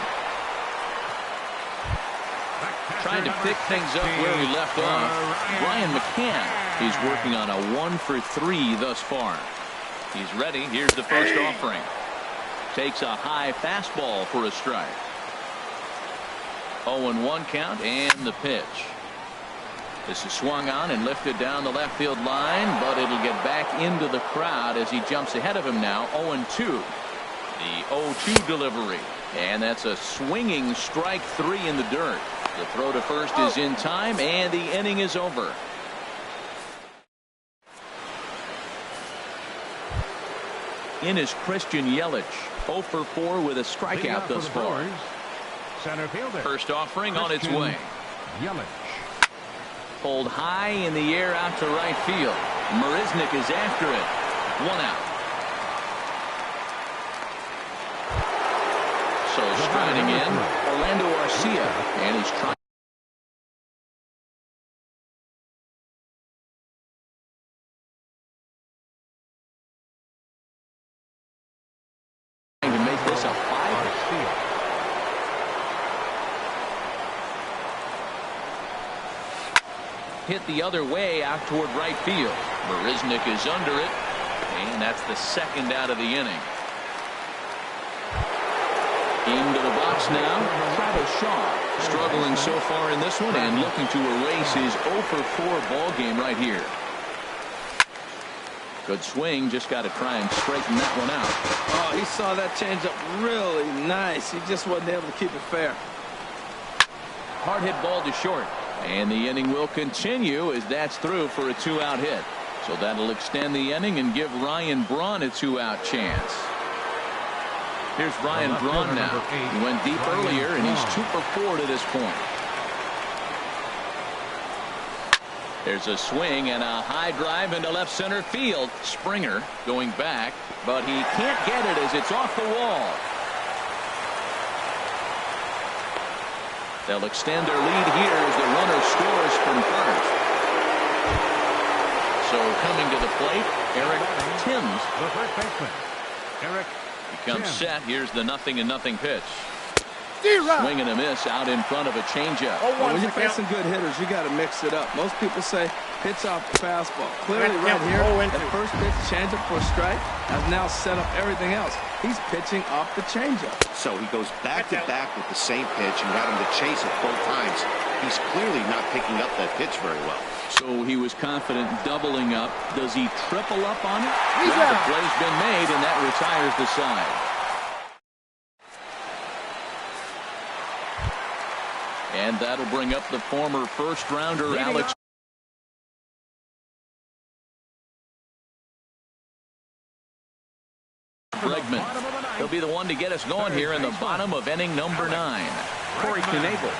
Trying to pick things up where he left off. Brian McCann. He's working on a 1 for 3 thus far. He's ready. Here's the first offering. Takes a high fastball for a strike. 0-1 count, and the pitch. This is swung on and lifted down the left field line, but it'll get back into the crowd as he jumps ahead of him now. 0-2. The 0-2 delivery. And that's a swinging strike 3 in the dirt. The throw to first is in time, and the inning is over. In is Christian Yelich, 0 for 4 with a strikeout thus far. Center fielder. First offering on its way. Yelich. Pulled high in the air out to right field. Marisnick is after it. 1 out. So striding in, Orlando Arcia, and he's trying to make this a 5. Hit the other way out toward right field. Marisnick is under it, and that's the 2nd out of the inning. Into the box now, Travis Shaw, struggling so far in this one and looking to erase his 0 for 4 ball game right here. Good swing, just got to try and straighten that one out. Oh, he saw that changeup really nice. He just wasn't able to keep it fair. Hard hit ball to short, and the inning will continue as that's through for a 2-out hit. So that'll extend the inning and give Ryan Braun a 2-out chance. Here's Ryan Braun now. He went deep earlier, and he's 2 for 4 to this point. There's a swing and a high drive into left center field. Springer going back, but he can't get it as it's off the wall. They'll extend their lead here as the runner scores from first. So coming to the plate, Eric Timms. The first baseman, Eric. Becomes set. Here's the 0-0 pitch. Swing and a miss out in front of a changeup. Well, when you're facing good hitters, you got to mix it up. Most people say pitch off the fastball. Clearly right here, that first pitch changeup for a strike has now set up everything else. He's pitching off the changeup. So he goes back-to-back with the same pitch and got him to chase it both times. He's clearly not picking up that pitch very well. So he was confident doubling up. Does he triple up on it? Well, the play's been made, and that retires the side. And that'll bring up the former first-rounder, Alex Bregman. He'll be the one to get us going here in the bottom of inning number 9. Corey Knebel.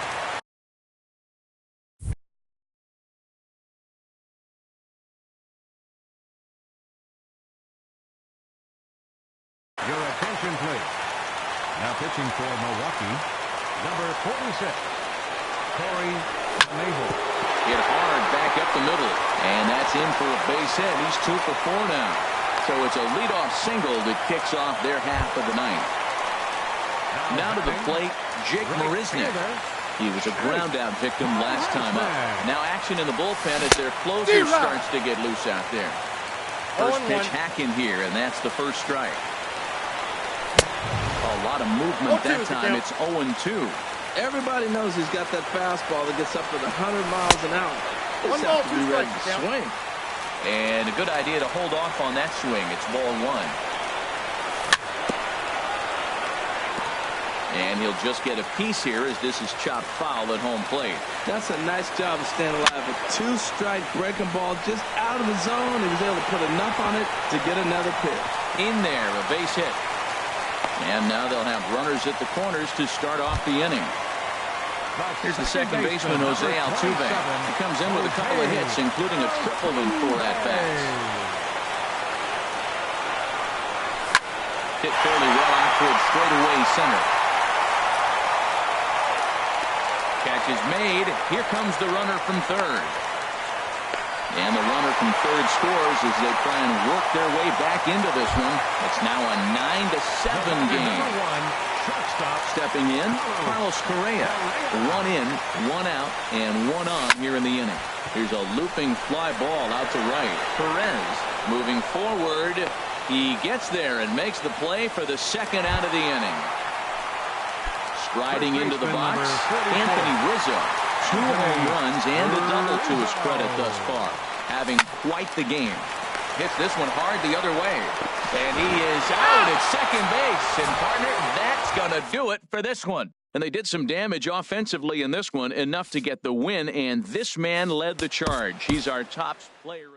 Your attention, please. Now pitching for Milwaukee, number 46, Corey Knebel. Hit hard back up the middle, and that's in for a base hit. He's 2 for 4 now. So it's a leadoff single that kicks off their half of the ninth. Now to the plate, Jake Marisnick. He was a ground-out victim last time up. Now action in the bullpen as their closer starts to get loose out there. First pitch hack in here, and that's the first strike. A lot of movement that time. It's 0-2. Everybody knows he's got that fastball that gets up to 100 miles an hour. Just have to be ready to swing. And a good idea to hold off on that swing. It's ball 1. And he'll just get a piece here as this is chopped foul at home plate. That's a nice job of staying alive. A 2-strike breaking ball just out of the zone. He was able to put enough on it to get another pitch. In there, a base hit. And now they'll have runners at the corners to start off the inning. Here's the second baseman, Jose Altuve. He comes in with a couple of hits, including a triple in 4 at-bats. Hit fairly well out towards straightaway center. Catch is made. Here comes the runner from third. And the runner from third scores as they try and work their way back into this one. It's now a 9-7 game. Stepping in, Carlos Correa. 1 in, 1 out, and 1 on here in the inning. Here's a looping fly ball out to right. Perez moving forward. He gets there and makes the play for the second out of the inning. Striding into the box, Anthony Rizzo. 2 home runs and a double to his credit thus far. Having quite the game. Hits this one hard the other way. And he is out at second base. And partner, that's going to do it for this one. And they did some damage offensively in this one, enough to get the win. And this man led the charge. He's our top player.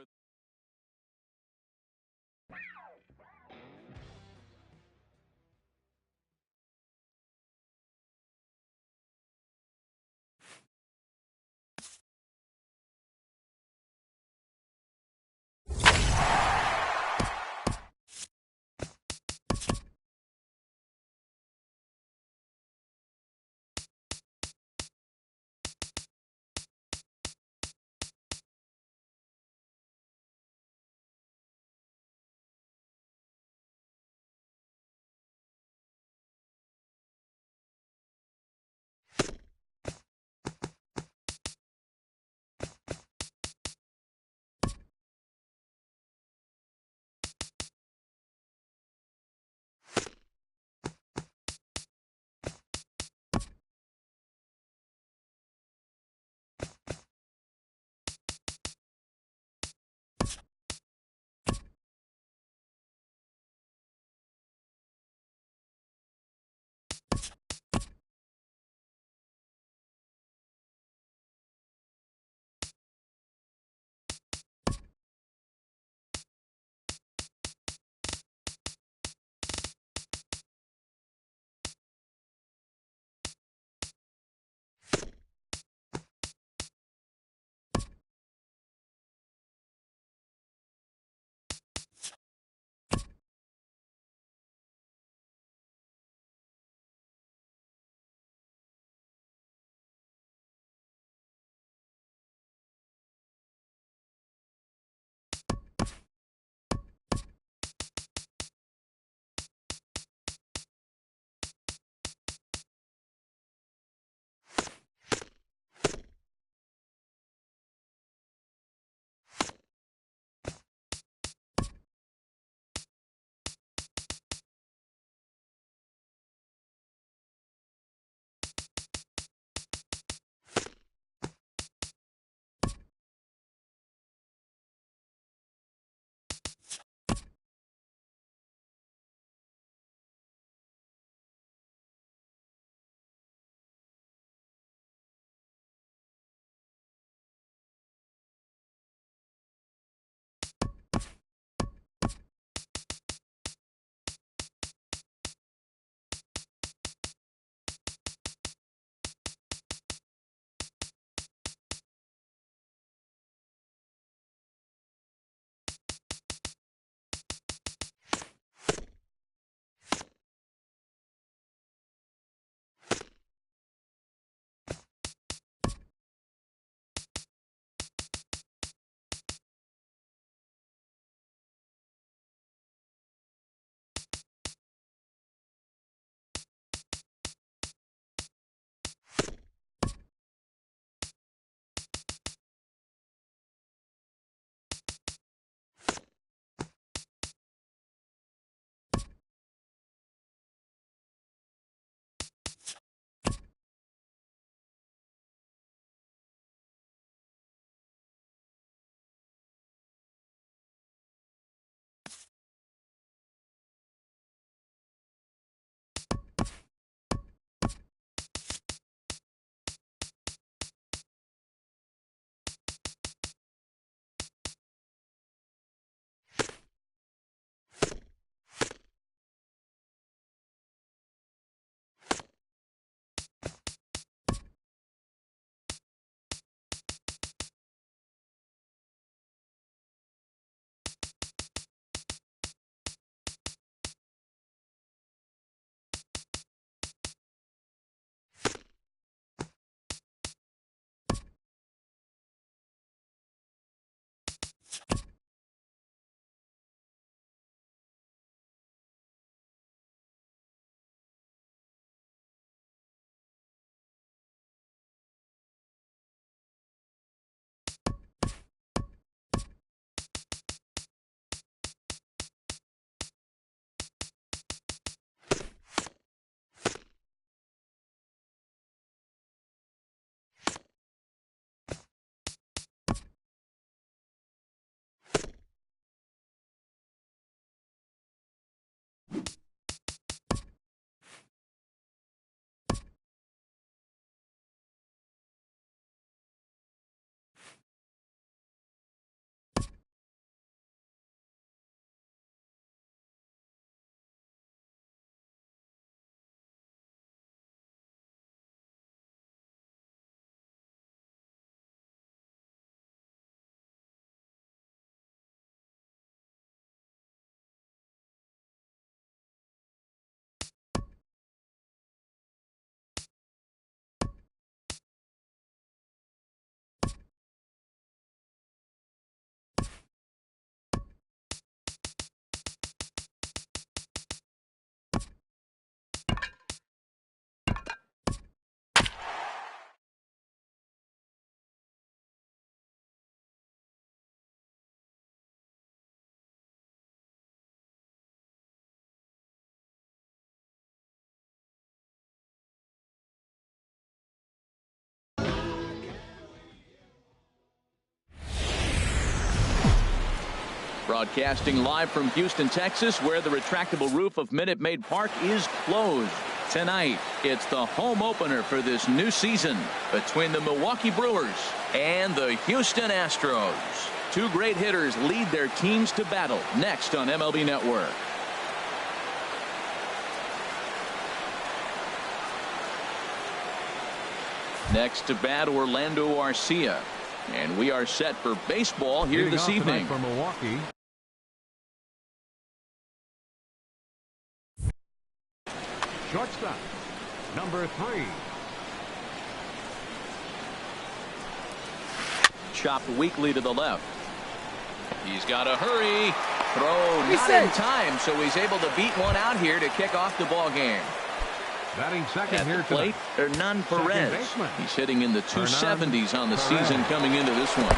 Broadcasting live from Houston, Texas, where the retractable roof of Minute Maid Park is closed. Tonight, it's the home opener for this new season between the Milwaukee Brewers and the Houston Astros. Two great hitters lead their teams to battle next on MLB Network. Next to bat, Orlando Arcia. And we are set for baseball here this evening. For Milwaukee. Shortstop, number 3. Chopped weakly to the left. He's got to hurry. Throw not in time, so he's able to beat one out here to kick off the ball game. Batting second At here the plate, Hernan Perez. He's hitting in the 270s on the season coming into this one.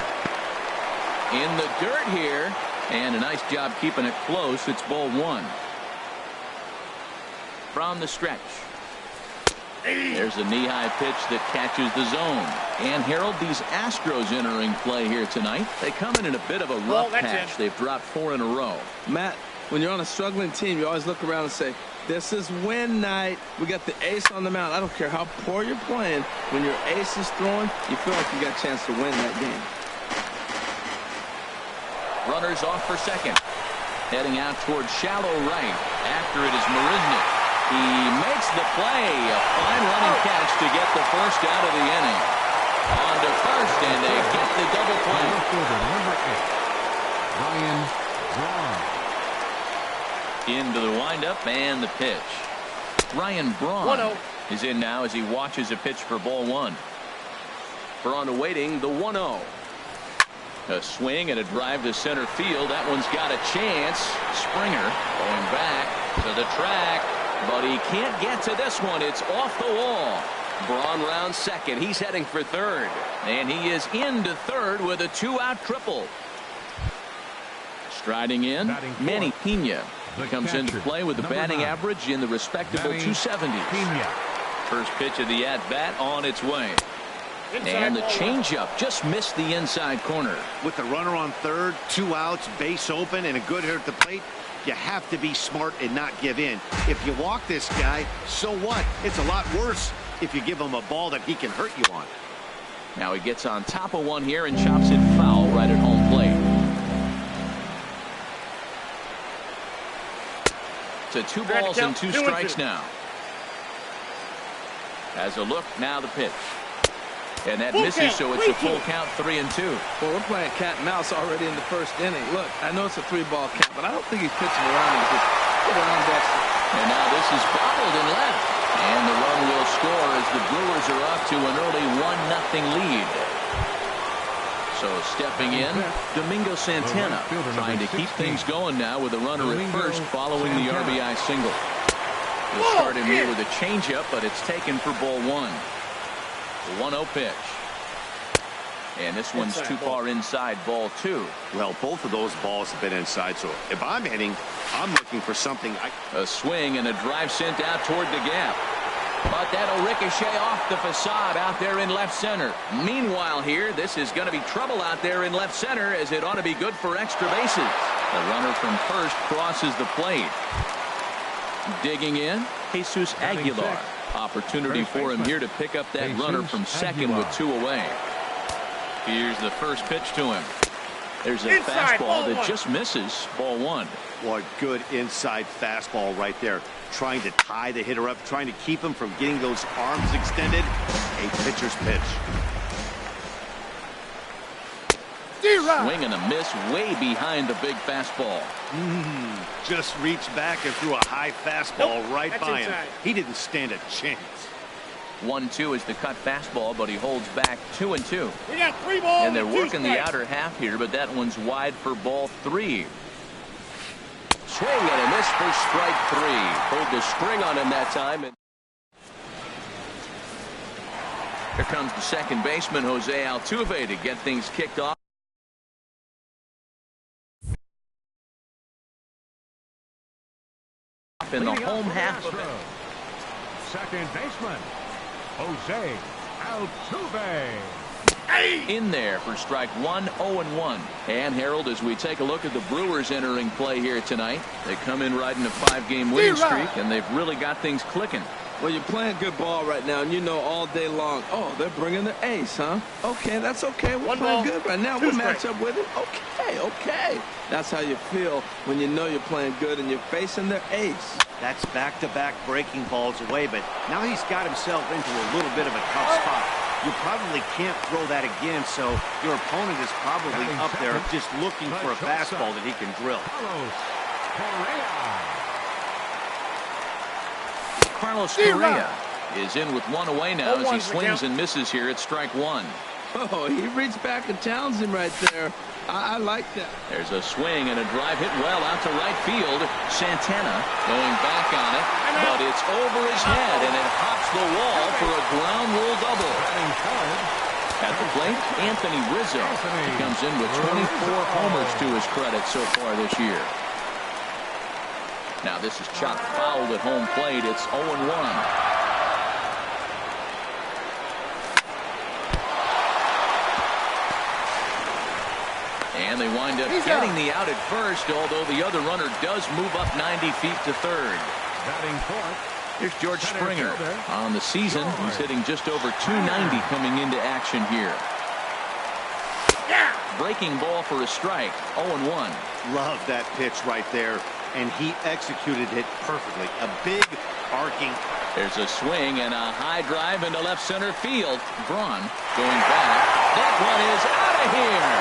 In the dirt here, and a nice job keeping it close. It's ball 1. From the stretch. There's a knee-high pitch that catches the zone. And Harold, these Astros entering play here tonight. They come in a bit of a rough patch. They've dropped 4 in a row. Matt, when you're on a struggling team, you always look around and say, this is win night. We got the ace on the mound. I don't care how poor you're playing. When your ace is throwing, you feel like you got a chance to win that game. Runners off for second. Heading out towards shallow right. After it is Marisnik. He makes the play. A fine running catch to get the first out of the inning. On to first, and they get the double play. Number 8, Ryan Braun. Into the windup and the pitch. Ryan Braun 1-0 is in now as he watches a pitch for ball 1. Braun awaiting the 1-0. A swing and a drive to center field. That one's got a chance. Springer going back to the track, but he can't get to this one. It's off the wall. Braun rounds second. He's heading for third, and he is into third with a 2-out triple. Striding in, Manny Pena. He comes into play with the batting average in the respectable 270s. First pitch of the at-bat on its way. And the changeup just missed the inside corner. With the runner on third, 2 outs, base open, and a good hitter at the plate, you have to be smart and not give in. If you walk this guy, so what? It's a lot worse if you give him a ball that he can hurt you on. Now he gets on top of one here and chops it foul right at home plate. To 2 balls and 2 strikes now. Has a look, now the pitch. And that misses, so it's a full count, 3-2. Well, we're playing cat and mouse already in the first inning. Look, I know it's a 3-ball count, but I don't think he's pitching around him. Get around Dexter. And now this is bobbled and left. And the run will score as the Brewers are off to an early 1-0 lead. So stepping in, Domingo Santana trying to keep things going now with a runner at first following the RBI single. He'll start him here with a changeup, but it's taken for ball 1. The 1-0 pitch. And this one's too far inside, ball 2. Well, both of those balls have been inside, so if I'm hitting, I'm looking for something. A swing and a drive sent out toward the gap. But that'll ricochet off the facade out there in left center. Meanwhile here, this is going to be trouble out there in left center, as it ought to be good for extra bases. The runner from first crosses the plate. Digging in, Jesus Aguilar. Opportunity for him here to pick up that runner from second with 2 away. Here's the first pitch to him. There's a fastball that just misses, ball 1. What good inside fastball right there. Trying to tie the hitter up, trying to keep him from getting those arms extended. A pitcher's pitch. Swing and a miss way behind the big fastball. Just reached back and threw a high fastball right by him. He didn't stand a chance. 1-2 is the cut fastball, but he holds back 2-2. We got 3 balls And they're working the outer half here, but that one's wide for ball 3. Swing and a miss for strike 3. Pulled the string on him that time. Here comes the second baseman, Jose Altuve, to get things kicked off. In the home half of it. Second baseman, Jose Altuve. in there for strike one, 0-1. And Harold, as we take a look at the Brewers entering play here tonight, they come in riding a 5-game winning streak, and they've really got things clicking. Well, you're playing good ball right now, and you know all day long, oh, they're bringing the ace, huh? Okay, that's okay. We're playing good right now. We'll match up with it. Okay. That's how you feel when you know you're playing good and you're facing their ace. That's back-to-back breaking balls away, but now he's got himself into a little bit of a tough spot. You probably can't throw that again, so your opponent is probably up there just looking for a fastball that he can drill. Carlos Correa is in with one away now as he swings and misses here at strike one. Oh, he reached back and challenged him right there. I like that. There's a swing and a drive hit well out to right field. Santana going back on it, but it's over his head, and it hops the wall for a ground rule double. At the plate, Anthony Rizzo. He comes in with 24 homers to his credit so far this year. Now this is chopped fouled at home plate. It's 0-1. And they wind up getting the out at first, although the other runner does move up 90 feet to third. Batting fourth. Here's George Springer. On the season, he's hitting just over 290 coming into action here. Breaking ball for a strike, 0-1. Love that pitch right there, and he executed it perfectly. A big arcing. There's a swing and a high drive into left center field. Braun going back. That one is out of here.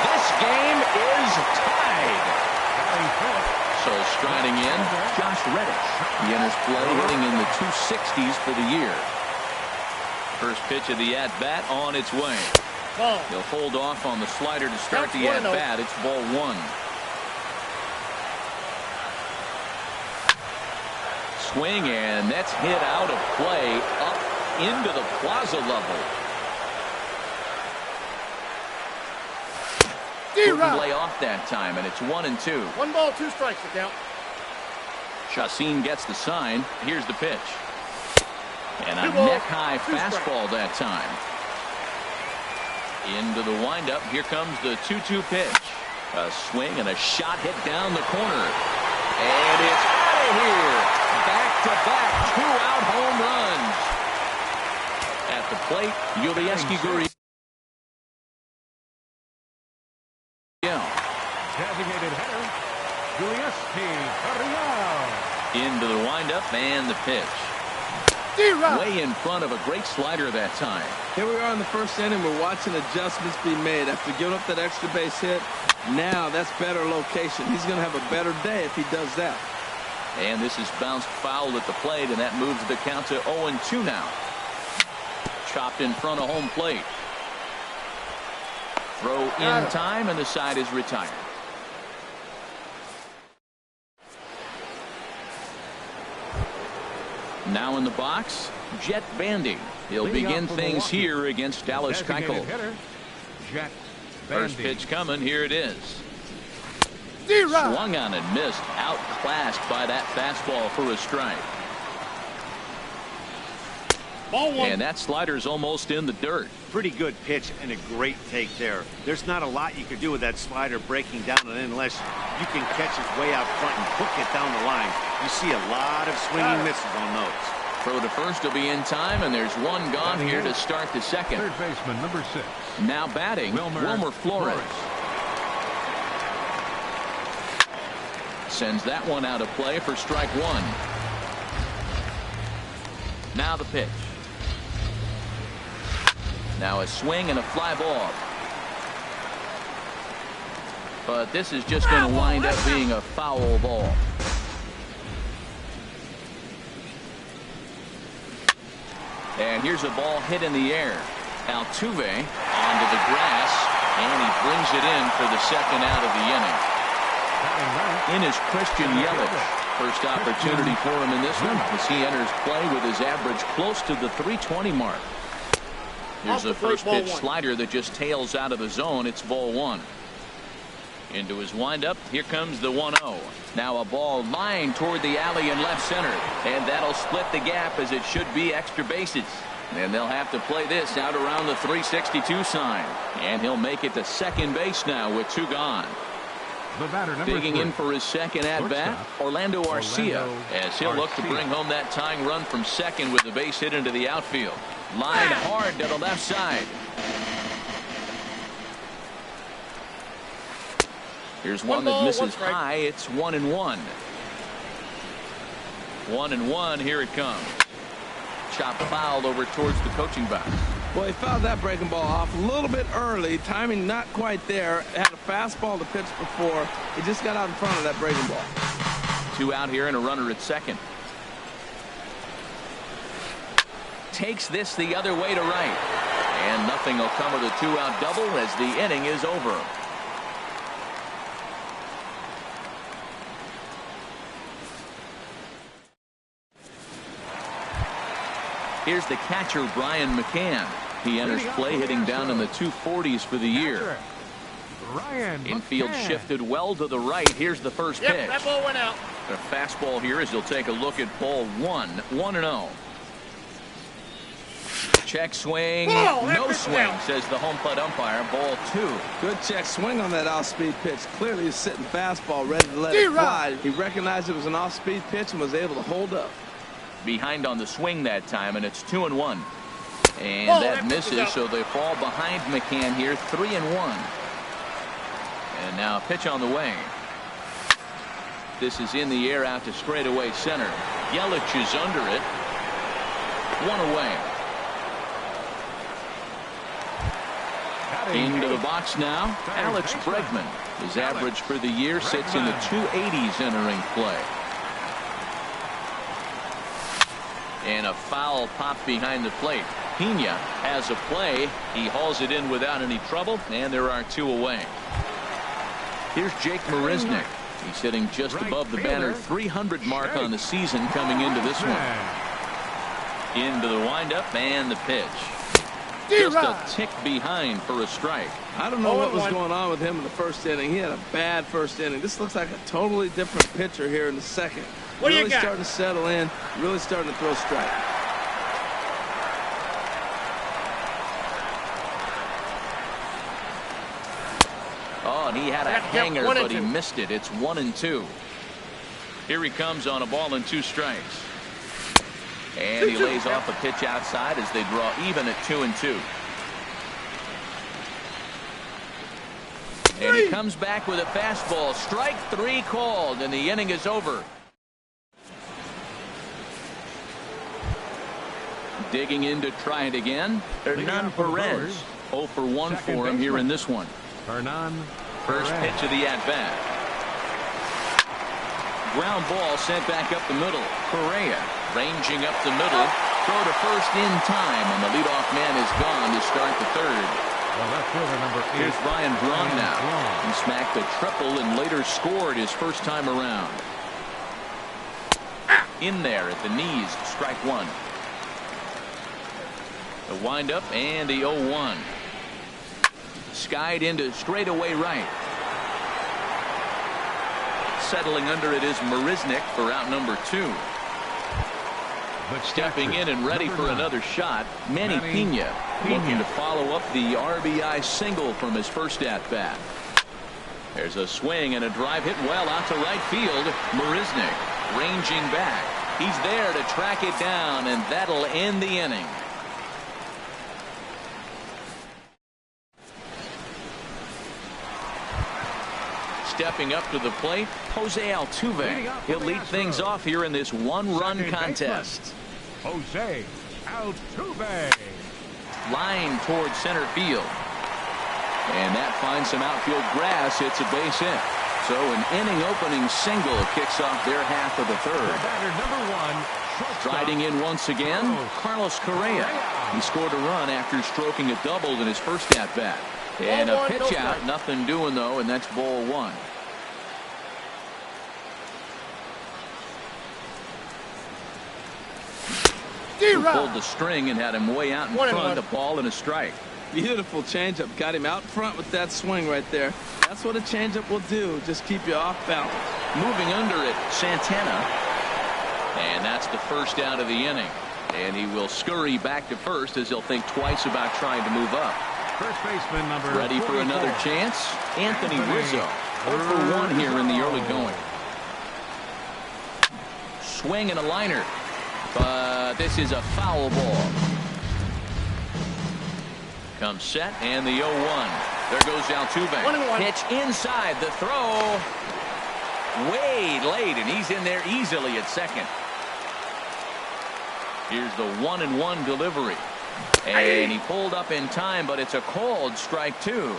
This game is tied. So striding in, Josh Reddish. He enters play hitting in the 260s for the year. First pitch of the at-bat on its way. He'll hold off on the slider to start the at-bat. It's ball one. Swing, and that's hit out of play up into the plaza level. Couldn't lay off that time, and it's 1-2. 1 ball, 2 strikes to count. Chacin gets the sign. Here's the pitch. And a neck-high fastball that time. Into the windup. Here comes the 2-2 pitch. A swing and a shot hit down the corner. And it's out of here. Back-to-back 2-out home runs. At the plate, Yulieski Gurriel. Designated hitter, Yulieski Gurriel. Into the windup and the pitch. Way in front of a great slider that time. Here we are in the first inning. We're watching adjustments be made after giving up that extra base hit. Now that's better location. He's going to have a better day if he does that. And this is bounced foul at the plate, and that moves the count to 0-2 now. Chopped in front of home plate. Throw in time, and the side is retired. Now in the box, Jet Bandy. He'll begin things here against Dallas Keuchel. First pitch coming. Here it is. Swung on and missed. Outclassed by that fastball for a strike. Ball one. And that slider's almost in the dirt. Pretty good pitch and a great take there. There's not a lot you could do with that slider breaking down and in unless you can catch it way out front and hook it down the line. You see a lot of swinging misses on those. Throw to first will be in time, and there's one gone here to start the second. Third baseman, number 6. Now batting, Wilmer Flores. Sends that one out of play for strike one. Now the pitch. Now a swing and a fly ball. But this is just going to wind up being a foul ball. And here's a ball hit in the air. Altuve onto the grass, and he brings it in for the second out of the inning. In is Christian Yelich. First opportunity for him in this one as he enters play with his average close to the 320 mark. Here's a first pitch slider that just tails out of the zone. It's ball one. Into his windup. Here comes the 1-0. Now a ball lined toward the alley in left center. And that'll split the gap as it should be extra bases. And they'll have to play this out around the 362 sign. And he'll make it to second base now with 2 gone. The batter, number Digging 3. in for his second at-bat, Orlando Arcia, as he'll look to bring home that tying run from second with the base hit into the outfield. Line hard to the left side. Here's one that misses high. It's 1-1. 1-1. Here it comes. Chop foul over towards the coaching box. Well, he fouled that breaking ball off a little bit early. Timing not quite there. Had a fastball to pitch before. He just got out in front of that breaking ball. 2 out here and a runner at second. Takes this the other way to right. And nothing will come of the 2-out double as the inning is over. Here's the catcher, Brian McCann. He enters play hitting down in the 240s for the year. Infield shifted well to the right. Here's the first pitch. That ball went out. A fastball here as he'll take a look at ball 1. 1-0. Check swing. No swing, says the home plate umpire. Ball 2. Good check swing on that off-speed pitch. Clearly he's sitting fastball ready to let it fly. He recognized it was an off-speed pitch and was able to hold up. Behind on the swing that time, and it's 2-1. And that misses, so they fall behind McCann here, 3-1. And now a pitch on the way. This is in the air out to straightaway center. Yelich is under it. 1 away. Into the box now, Alex Bregman. His average for the year sits in the 280s entering play. And a foul popped behind the plate. Pena has a play. He hauls it in without any trouble, and there are 2 away. Here's Jake Marisnick. He's sitting just above the banner 300 mark on the season coming into this one. Into the windup and the pitch. Just a tick behind for a strike. I don't know what was going on with him in the first inning. He had a bad first inning. This looks like a totally different pitcher here in the second. Really starting to settle in, really starting to throw strike. Oh, and he had a hanger, but he missed it. It's 1-2. Here he comes on a ball and 2 strikes. And he lays off a pitch outside as they draw even at 2-2. And he comes back with a fastball. Strike 3 called, and the inning is over. Digging in to try it again, Hernan Perez. 0 for 1 for him here in this one. First pitch of the at-bat. Ground ball sent back up the middle. Correa ranging up the middle. Throw to first in time, and the leadoff man is gone to start the third. Here's Ryan Braun now. He smacked a triple and later scored his first time around. In there at the knees, strike 1. The windup and the 0-1. Skied into straightaway right. Settling under it is Marisnick for out number 2. Stepping in and ready for another shot, Manny Pena looking to follow up the RBI single from his first at-bat. There's a swing and a drive hit well out to right field. Marisnick ranging back. He's there to track it down, and that'll end the inning. Stepping up to the plate, Jose Altuve. He'll lead things off here in this 1-run contest. Jose Altuve. Line towards center field. And that finds some outfield grass. It's a base hit. So an inning-opening single kicks off their half of the third. Striding in once again, Carlos Correa. He scored a run after stroking a double in his first at-bat. And a pitch out, nothing doing though, and that's ball 1. Who pulled the string and had him way out in front, a ball and a strike. Beautiful changeup. Got him out front with that swing right there. That's what a changeup will do. Just keep you off balance. Moving under it, Santana. And that's the first out of the inning. And he will scurry back to first as he'll think twice about trying to move up. First baseman number Ready for 44. another chance? Anthony Rizzo. 0 for 1 here in the early going. Swing and a liner. But this is a foul ball. Comes set and the 0-1. There goes Altuve. 1-1. Pitch inside. The throw. Way late, and he's in there easily at second. Here's the 1-1 delivery. And he pulled up in time, but it's a called strike 2.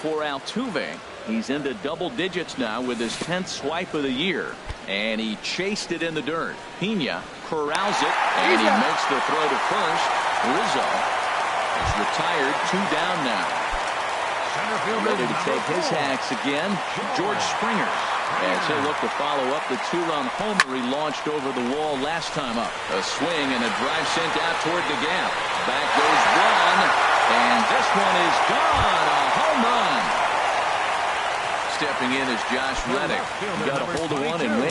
For Altuve, he's into double digits now with his 10th swipe of the year. And he chased it in the dirt. Pena corrals it, and he makes the throw to first. Rizzo is retired, 2 down now. Center fielder Ready to take number his 4. hacks again, George Springer. As he'll look to follow up the 2-run homer he launched over the wall last time up. A swing and a drive sent out toward the gap. Back goes one, and this one is gone. A home run. Stepping in is Josh Reddick. Got a hold of one and win.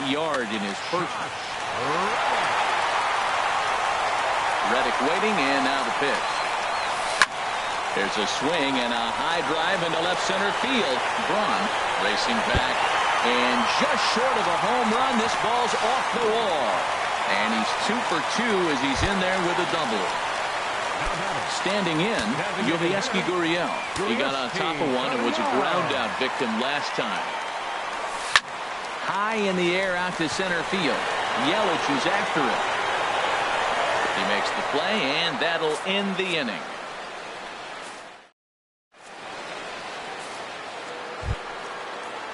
Yard in his first. Reddick waiting, and now the pitch. There's a swing and a high drive into left center field. Braun racing back, and just short of a home run. This ball's off the wall, and he's 2 for 2 as he's in there with a double. Standing in, Yovieski Gurriel. He got on top of one and was a ground out victim last time. High in the air out to center field. Yelich is after it. He makes the play, and that'll end the inning.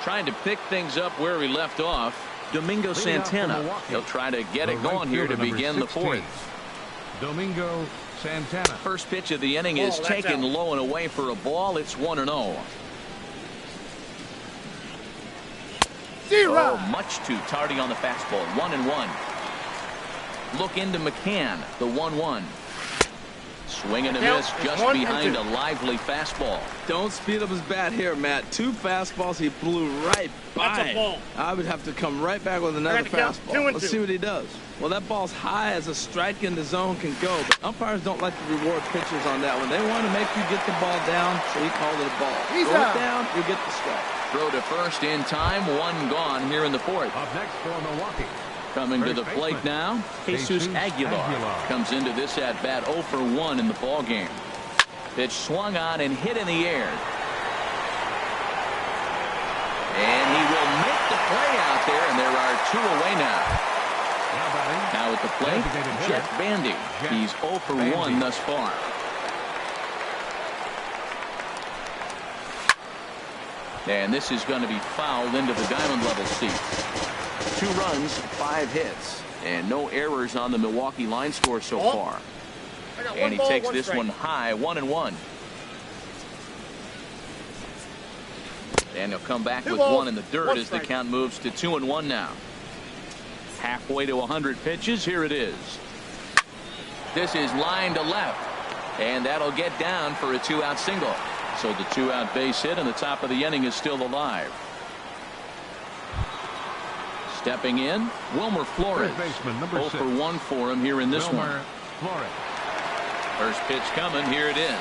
Trying to pick things up where we left off, Domingo Santana. He'll try to get it going here to begin the 4th. Domingo Santana. First pitch of the inning is taken low and away for a ball. It's 1-0. Oh, much too tardy on the fastball. 1-1. Look into McCann, the 1-1. Swing and a miss just behind a lively fastball. Don't speed up his bat here, Matt. 2 fastballs he blew right by. That's a ball. I would have to come right back with another fastball. 2 and Let's 2. see what he does. Well, that ball's high as a strike in the zone can go, but umpires don't like to reward pitchers on that one. They want to make you get the ball down, so he called it a ball. Throw it down, you get the strike. Throw to first in time. 1 gone here in the 4th. Up next for Milwaukee. Coming to the plate now, Jesus Aguilar comes into this at bat 0 for 1 in the ball game. Pitch swung on and hit in the air. And he will make the play out there, and there are 2 away now. Now at the plate, Jeff Bandy. He's 0 for 1 thus far. And this is going to be fouled into the diamond level seat. 2 runs, 5 hits, and no errors on the Milwaukee line score so far. And he takes this one high, 1-1. And he'll come back with 1 in the dirt as the count moves to 2-1 now. Halfway to 100 pitches. Here it is. This is line to left, and that'll get down for a 2-out single. So the 2-out base hit, and the top of the inning is still alive. Stepping in, Wilmer Flores. 0 for 1 for him here in this one. First pitch coming. Here it is.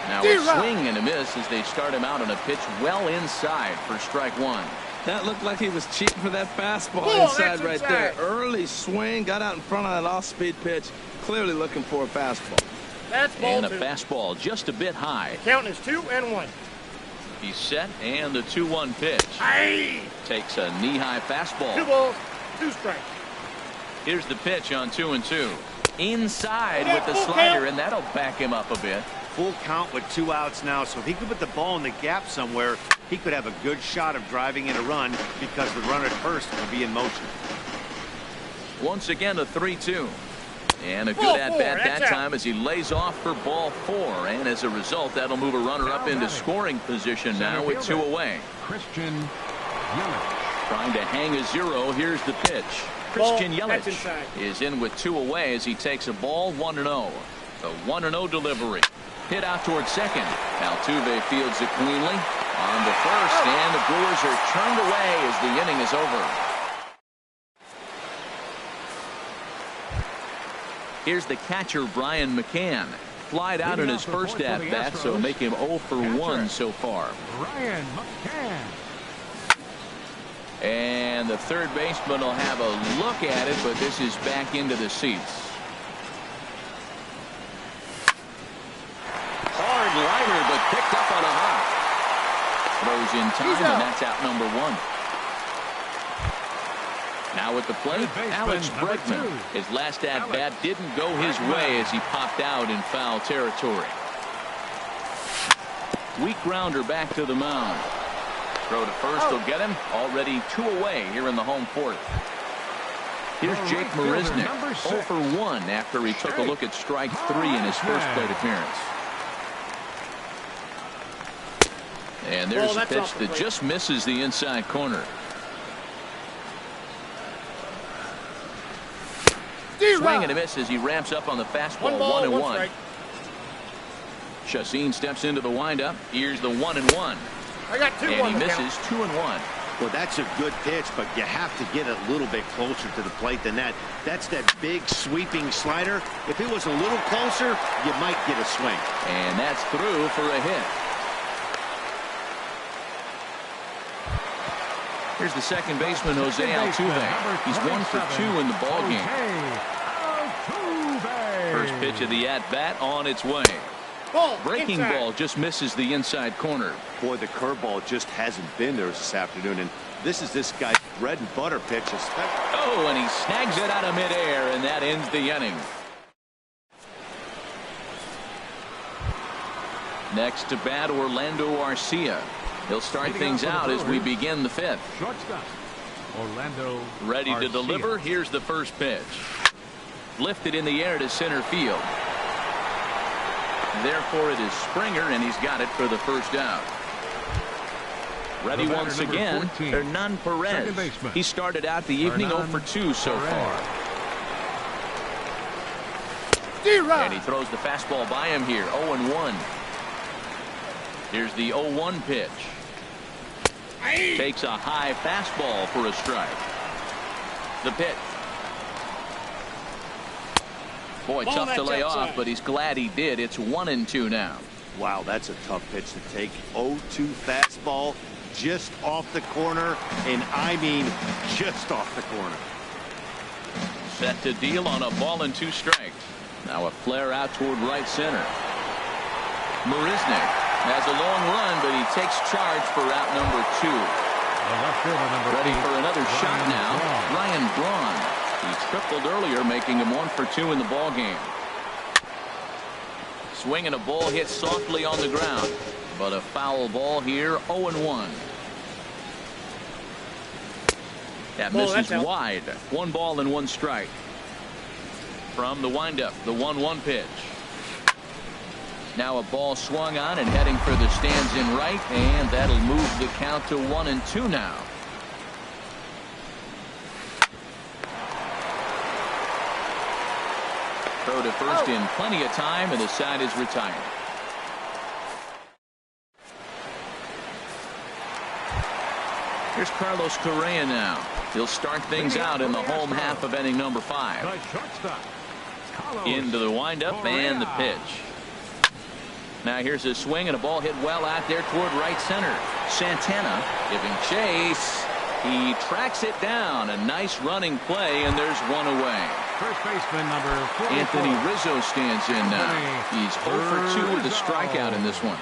Now a swing and a miss as they start him out on a pitch well inside for strike 1. That looked like he was cheating for that fastball inside right there. Early swing, got out in front of that off-speed pitch. Clearly looking for a fastball. That's ball and a 2. fastball just a bit high. Count is 2-1. He's set, and the 2-1 pitch. Aye. Takes a knee-high fastball. 2 balls, 2 strikes. Here's the pitch on 2-2. Inside with the slider, and that'll back him up a bit. Full count with 2 outs now, so if he could put the ball in the gap somewhere, he could have a good shot of driving in a run because the runner at first will be in motion. Once again, a 3-2. And a good at-bat that time as he lays off for ball 4. And as a result, that'll move a runner up into scoring position now with 2 away. Christian Yelich. Trying to hang a 0. Here's the pitch. Christian Yelich inside. is in with 2 away as he takes a ball 1-0. The 1-0 delivery. Hit out towards second. Altuve fields it cleanly. On to first, and the Brewers are turned away as the inning is over. Here's the catcher, Brian McCann. Flied out in his first at-bat, so make him 0 for 1 so far. Brian McCann. And the third baseman will have a look at it, but this is back into the seats. Hard liner, but picked up on a hop. Throws in time, and that's out number 1. Now at the plate, Alex Bregman. His last at-bat didn't go his way as he popped out in foul territory. Weak grounder back to the mound. Throw to first will get him. Already 2 away here in the home fourth. Here's Jake Marisnick, 0 for 1 after he took a look at strike 3 in his first plate appearance. And there's a pitch that just misses the inside corner. Swing and a miss as he ramps up on the fastball. 1-1. Chacin steps into the windup. Here's the 1-1. I got 2-1. And he misses 2-1. Well, that's a good pitch, but you have to get a little bit closer to the plate than that. That's that big sweeping slider. If it was a little closer, you might get a swing. And that's through for a hit. Here's the second baseman, Jose Altuve. He's 1 for 2 in the ballgame. First pitch of the at-bat on its way. Breaking ball just misses the inside corner. Boy, the curveball just hasn't been there this afternoon, and this is this guy's bread and butter pitch. Oh, and he snags it out of midair, and that ends the inning. Next to bat, Orlando Arcia. He'll start things out as we begin the 5th. Shortstop, Orlando Ready to Arcia. deliver. Here's the first pitch. Lifted in the air to center field. Therefore, it is Springer, and he's got it for the first out. Ready once again, Hernan Perez. He started out the evening 0 for 2 so far. And he throws the fastball by him here, 0-1. Here's the 0-1 pitch. Takes a high fastball for a strike. The pitch. Boy, tough to lay off, but he's glad he did. It's 1-2 now. Wow, that's a tough pitch to take. 0-2 fastball just off the corner, and I mean just off the corner. Set to deal on a ball and 2 strikes. Now a flare out toward right center. Marisnick has a long run, but he takes charge for out number 2. Ready for another shot now. Ryan Braun. He tripled earlier, making him 1 for 2 in the ballgame. Swinging a ball hit softly on the ground, but a foul ball here, 0-1. That misses wide. 1 ball and 1 strike. From the windup, the 1-1 pitch. Now a ball swung on and heading for the stands in right, and that'll move the count to 1-2 now. Throw to first in plenty of time, and the side is retired. Here's Carlos Correa now. He'll start things out in the home half of inning number 5. Into the windup and the pitch. Now here's a swing and a ball hit well out there toward right center. Santana giving chase. He tracks it down. A nice running play, and there's 1 away. First baseman number 44. Anthony Rizzo stands in now. He's 0 for 2 with a strikeout in this one.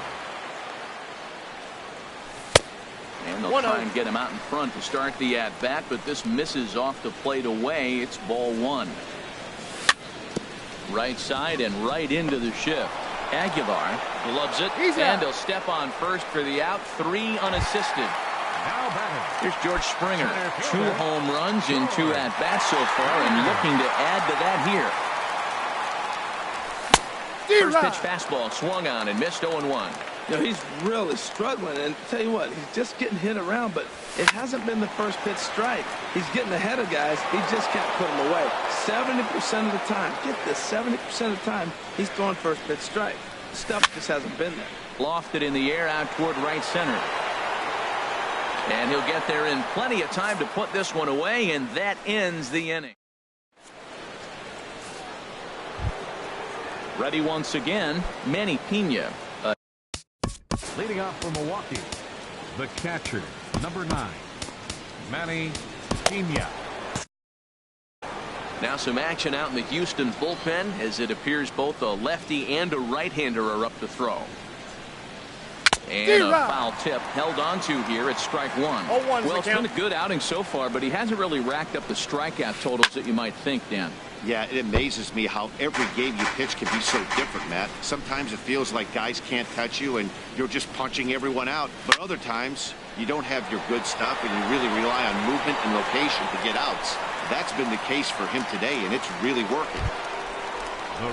And they'll try and get him out in front to start the at-bat, but this misses off the plate away. It's ball 1. Right side and right into the shift. Aguilar gloves it, and he'll step on first for the out. 3 unassisted. Here's George Springer. 2 home runs in 2 at-bats so far, and looking to add to that here. First pitch fastball swung on and missed 0-1. You know, he's really struggling, and tell you what, he's just getting hit around, but it hasn't been the first pitch strike. He's getting ahead of guys. He just can't put them away. 70% of the time, get this, 70% of the time, he's throwing first pitch strike. Stuff just hasn't been there. Lofted in the air out toward right center. And he'll get there in plenty of time to put this one away, and that ends the inning. Ready once again, Manny Pena. Leading off for Milwaukee, the catcher, number 9, Manny Pena. Now some action out in the Houston bullpen, as it appears both a lefty and a right-hander are up to throw. And a foul tip held on to here at strike one. Well, it's been a good outing so far, but he hasn't really racked up the strikeout totals that you might think, Dan. Yeah, it amazes me how every game you pitch can be so different, Matt. Sometimes it feels like guys can't touch you and you're just punching everyone out. But other times, you don't have your good stuff and you really rely on movement and location to get outs. That's been the case for him today, and it's really working.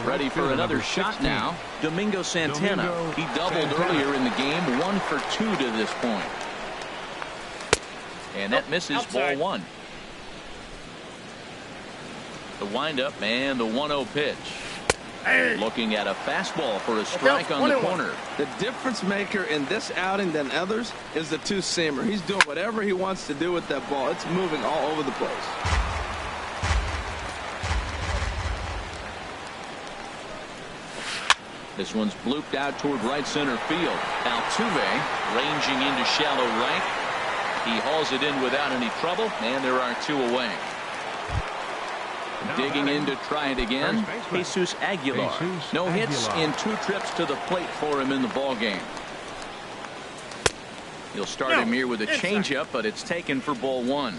Ready for another shot now. Domingo Santana. He doubled earlier in the game, 1 for 2 to this point. And that misses outside. ball 1. The windup and the 1-0 pitch. Looking at a fastball for a strike on the corner. The difference maker in this outing than others is the two-seamer. He's doing whatever he wants to do with that ball. It's moving all over the place. This one's blooped out toward right center field. Altuve ranging into shallow right. He hauls it in without any trouble, and there are 2 away. Digging in to try it again, Jesus Aguilar. No hits in 2 trips to the plate for him in the ballgame. He'll start him here with a changeup, but it's taken for ball 1.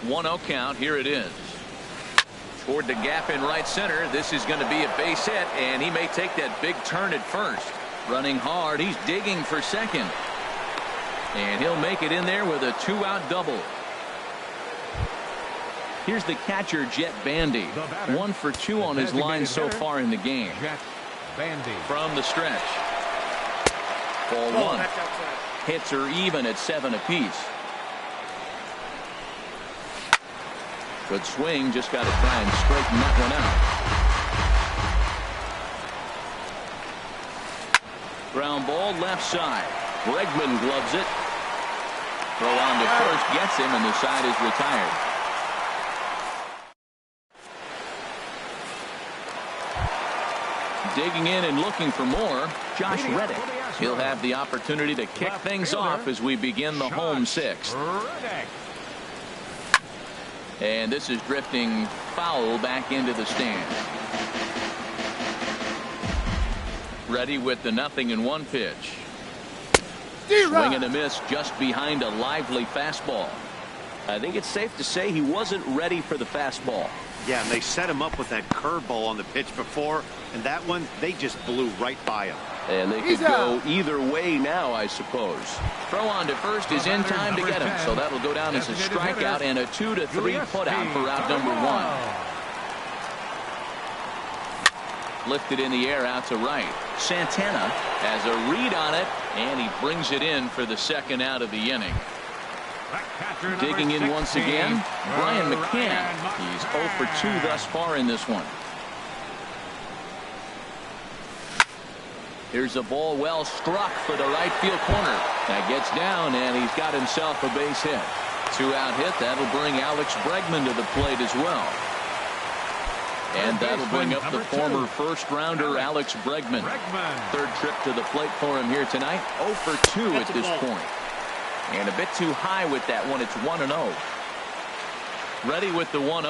1-0 count. Here it is. Toward the gap in right center. This is going to be a base hit, and he may take that big turn at first. Running hard. He's digging for second. And he'll make it in there with a 2-out double. Here's the catcher, Jet Bandy. 1 for 2 on his line so far in the game. Jet Bandy. From the stretch. Ball 1. Hits are even at 7 apiece. Good swing, just got to try and straighten that one out. Ground ball left side. Bregman gloves it. Throw on to first, gets him, and the side is retired. Digging in and looking for more, Josh Reddick. He'll have the opportunity to kick things off as we begin the home 6th. And this is drifting foul back into the stand. Ready with the 0-1 pitch. Swing and a miss just behind a lively fastball. I think it's safe to say he wasn't ready for the fastball. Yeah, and they set him up with that curveball on the pitch before, and that one, they just blew right by him. And they could go either way now, I suppose. Throw on to first is in time to get him, so that'll go down as a strikeout and a 2-3 putout for out number 1. Lifted in the air out to right. Santana has a read on it, and he brings it in for the 2nd out of the inning. Digging in once again, Brian McCann. He's 0 for 2 thus far in this one. Here's a ball well struck for the right field corner. That gets down, and he's got himself a base hit. 2-out hit. That'll bring Alex Bregman to the plate as well. And that'll bring up the former first-rounder Alex Bregman. 3rd trip to the plate for him here tonight. 0 for 2 at this point. And a bit too high with that one. It's 1-0. Ready with the 1-0.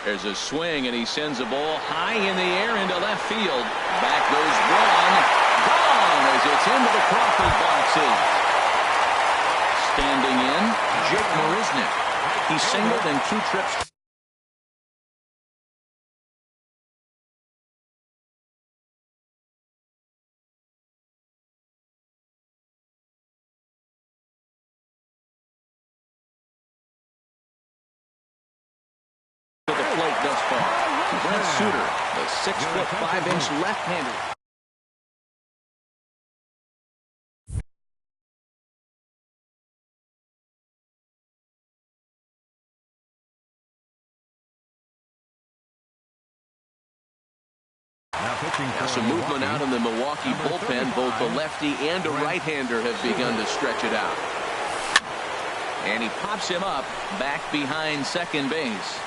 There's a swing, and he sends a ball high in the air into left field. Back goes Braun. Gone as it's into the Crawford boxes. Standing in, Jake Marisnick. He singled in 2 trips. Thus far. Brent Suter, the 6'5" left-hander. Some movement out in the Milwaukee bullpen. Both the lefty and a right-hander have begun to stretch it out. And he pops him up back behind second base.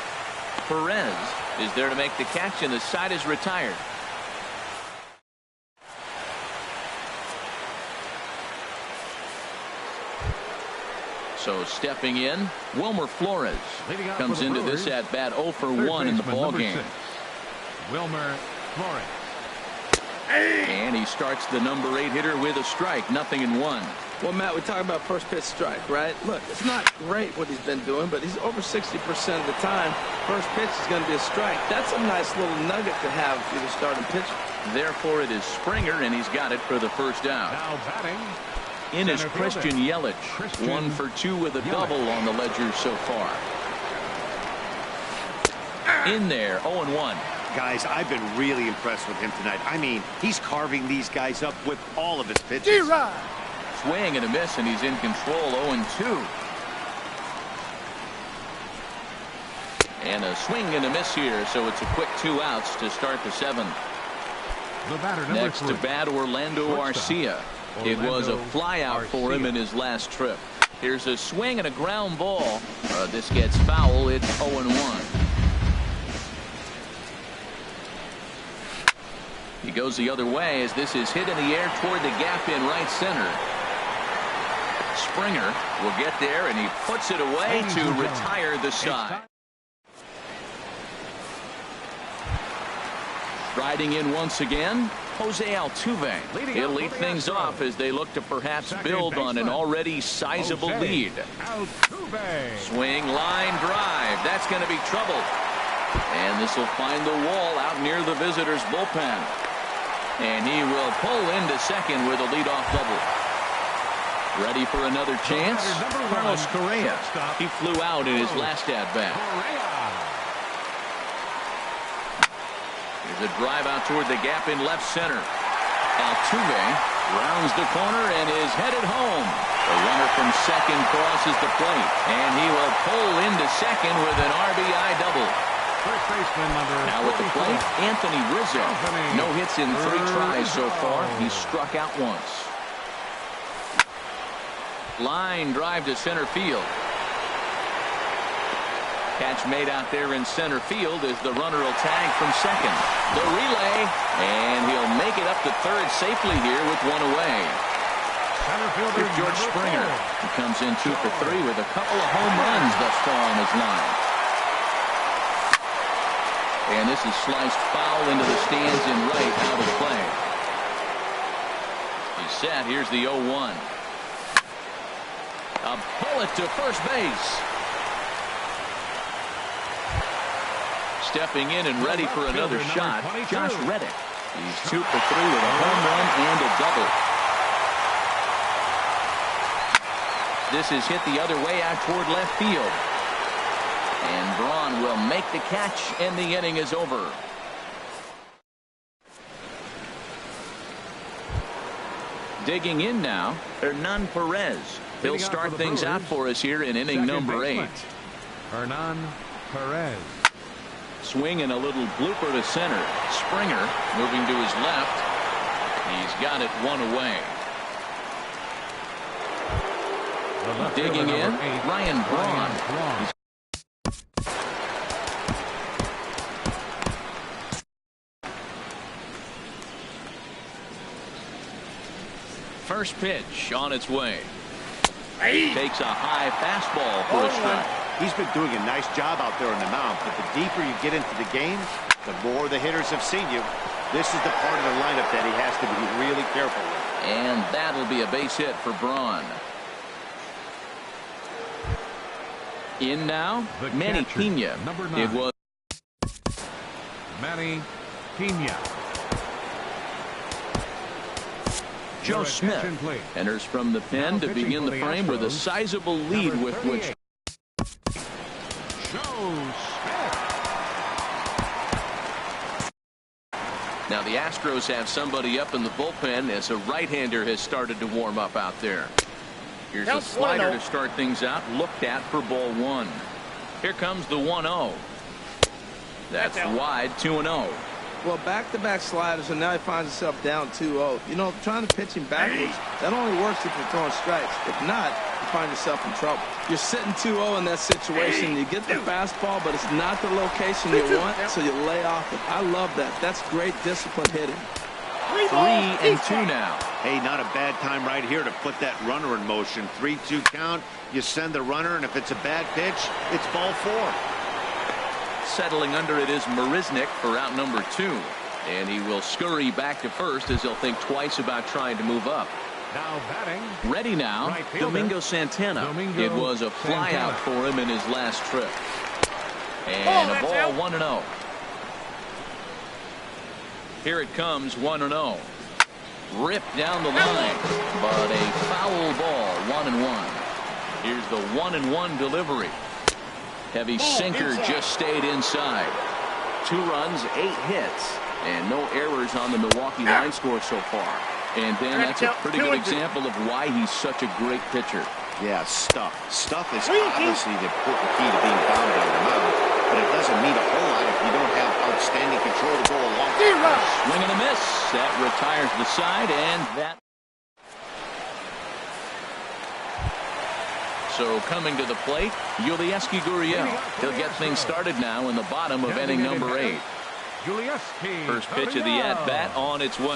Perez is there to make the catch, and the side is retired. So stepping in, Wilmer Flores comes into this at bat 0 for 1 in the ball game. Wilmer Flores. And he starts the number 8 hitter with a strike, 0-1. Well, Matt, we talk about first pitch strike, right? Look, it's not great what he's been doing, but he's over 60% of the time. First pitch is going to be a strike. That's a nice little nugget to have if you're the starting pitcher. Therefore, it is Springer, and he's got it for the first out. Now batting. In is Christian Yelich, 1 for 2 with a double on the ledger so far. In there, 0-1. Guys, I've been really impressed with him tonight. I mean, he's carving these guys up with all of his pitches. Swing and a miss, and he's in control, 0-2. And a swing and a miss here, so it's a quick 2 outs to start the 7th. The batter, Next 3. to bat, Orlando Arcia. It was a flyout for him in his last trip. Here's a swing and a ground ball. This gets foul. It's 0-1. He goes the other way as this is hit in the air toward the gap in right center. Springer will get there, and he puts it away to retire the side. Riding in once again, Jose Altuve. He'll lead things off as they look to perhaps build on an already sizable lead. Swing, line drive. That's going to be trouble. And this will find the wall out near the visitors' bullpen. And he will pull into second with a leadoff double. Ready for another chance? Carlos Correa. He flew out in his last at-bat. Here's a drive out toward the gap in left center. Altuve rounds the corner and is headed home. The runner from second crosses the plate, and he will pull into second with an RBI double. Now at the plate, Anthony Rizzo. No hits in 3 tries so far. He's struck out once. Line drive to center field. Catch made out there in center field as the runner will tag from second. The relay, and he'll make it up to third safely here with 1 away. Here's George Springer. He comes in 2 for 3 with a couple of home runs thus far on his line. And this is sliced foul into the stands in right, out of play. He's set. Here's the 0-1. A bullet to first base. Stepping in and ready for another shot, Josh Reddick. He's 2 for 3 with a home run and a double. This is hit the other way out toward left field. And Braun will make the catch, and the inning is over. Digging in now, Hernan Perez. He'll start things out for us here in inning number 8. Hernan Perez. Swing and a little blooper to center. Springer moving to his left. He's got it 1 away. Digging in, Ryan Braun. First pitch on its way. Takes a high fastball for a strike. He's been doing a nice job out there on the mound, but the deeper you get into the game, the more the hitters have seen you. This is the part of the lineup that he has to be really careful with. And that'll be a base hit for Braun. In now, Manny Pena. It was Manny Pena. Joe Smith enters from the pen to begin the frame with a sizable lead with which. Now the Astros have somebody up in the bullpen as a right-hander has started to warm up out there. Here's a slider to start things out, looked at for ball 1. Here comes the 1-0. That's wide, 2-0. Well, back-to-back sliders, and now he finds himself down 2-0. You know, trying to pitch him backwards, that only works if you're throwing strikes. If not, you find yourself in trouble. You're sitting 2-0 in that situation. You get the fastball, but it's not the location you want, so you lay off it. I love that. That's great disciplined hitting. 3-2 now. Hey, not a bad time right here to put that runner in motion. 3-2 count. You send the runner, and if it's a bad pitch, it's ball 4. Settling under it is Marisnik for out number 2. And he will scurry back to first as he'll think twice about trying to move up. Now batting. Ready now, Right fielder, Domingo Santana. Domingo It was a flyout for him in his last trip. And a ball 1-0. Here it comes, 1-0. Ripped down the line, but a foul ball, 1-1. Here's the 1-1 delivery. Heavy sinker just stayed inside. 2 runs, 8 hits, and no errors on the Milwaukee line score so far. And then that's a pretty good example of why he's such a great pitcher. Yeah, stuff. Stuff is obviously the important key to being dominant on the mound, but it doesn't mean a whole lot if you don't have outstanding control to go along. Swing and a miss. That retires the side, and that. So coming to the plate, Yulieski Gurriel. He'll get things started now in the bottom of inning number 8. First pitch of the at-bat on its way.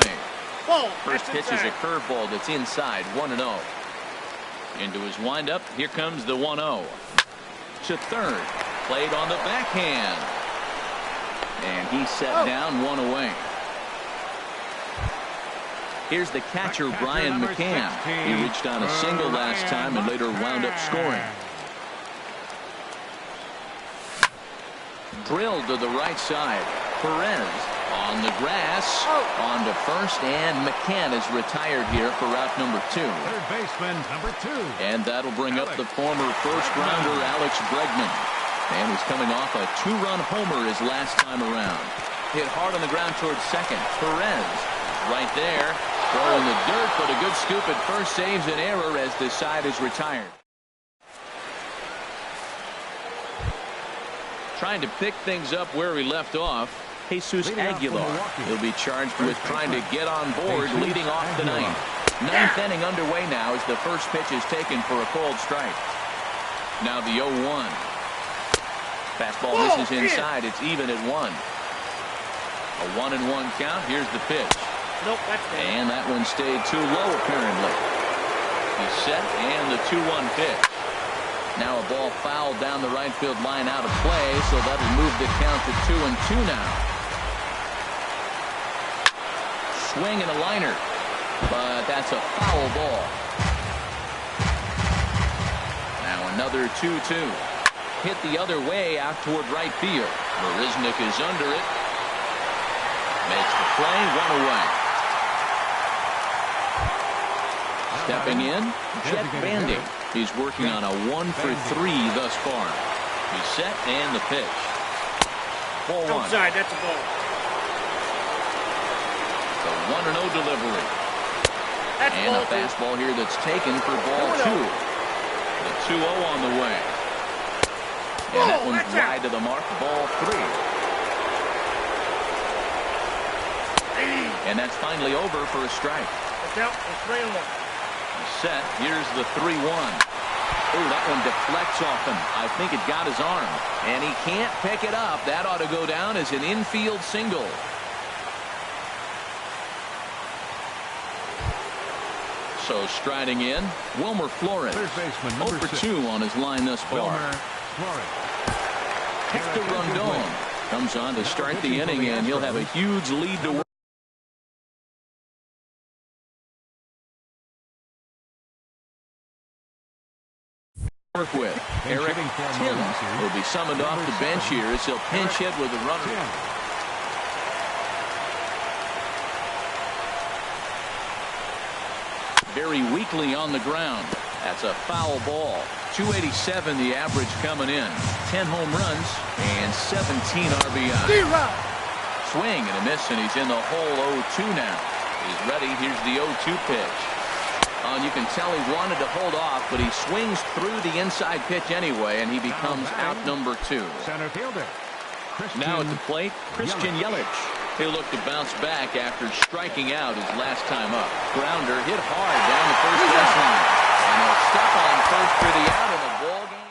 First pitch is a curveball that's inside, 1-0. Into his windup, here comes the 1-0. To third, played on the backhand. And he's set down, 1 away. Here's the catcher, Brian McCann. He reached on a single last time and later wound up scoring. Drilled to the right side. Perez on the grass, on to first, and McCann is retired here for route number 2. Third baseman, number 2. And that'll bring up the former first-rounder Alex Bregman. And he's coming off a 2-run homer his last time around. Hit hard on the ground towards second. Perez right there. Throwing the dirt, but a good scoop at first saves an error as the side is retired. Trying to pick things up where he left off, Jesus Aguilar. He'll be charged with trying to get on board leading off the ninth. Ninth inning underway now as the first pitch is taken for a called strike. Now the 0-1. Fastball misses inside. It's even at 1. A 1-1 count. Here's the pitch. Nope, that's bad. And that one stayed too low, apparently. He's set, and the 2-1 pitch. Now a ball fouled down the right field line out of play, so that'll move the count to 2-2 now. Swing and a liner, but that's a foul ball. Now another 2-2. Hit the other way out toward right field. Marisnik is under it. Makes the play, 1 away. Stepping in, Jet Bandy. He's working on a 1 for 3 thus far. He's set, and the pitch. Ball 1. Outside, that's a ball. The 1-0 delivery. That's And ball a fastball here that's taken for ball 2. The 2-0 on the way. And that one's wide to the mark, ball 3. And that's finally over for a strike. Look out, it's 3-1. Set. Here's the 3-1. Oh, that one deflects off him. I think it got his arm. And he can't pick it up. That ought to go down as an infield single. So striding in, Wilmer Flores. Third baseman, number 0 for 6. 2 on his line thus far. Wilmer Flores. Hector Rondon comes on to start the inning, and he'll have a huge lead to work with. Eric Tims will be summoned off the bench here as he'll pinch hit with a runner. Very weakly on the ground. That's a foul ball. 287 the average coming in. 10 home runs and 17 RBI. Swing and a miss, and he's in the hole 0-2 now. He's ready. Here's the 0-2 pitch. And you can tell he wanted to hold off, but he swings through the inside pitch anyway, and he becomes out number 2. Center fielder. Now at the plate, Christian Yelich. He'll look to bounce back after striking out his last time up. Grounder hit hard down the first base line. And he'll step on first for the out, and the ball game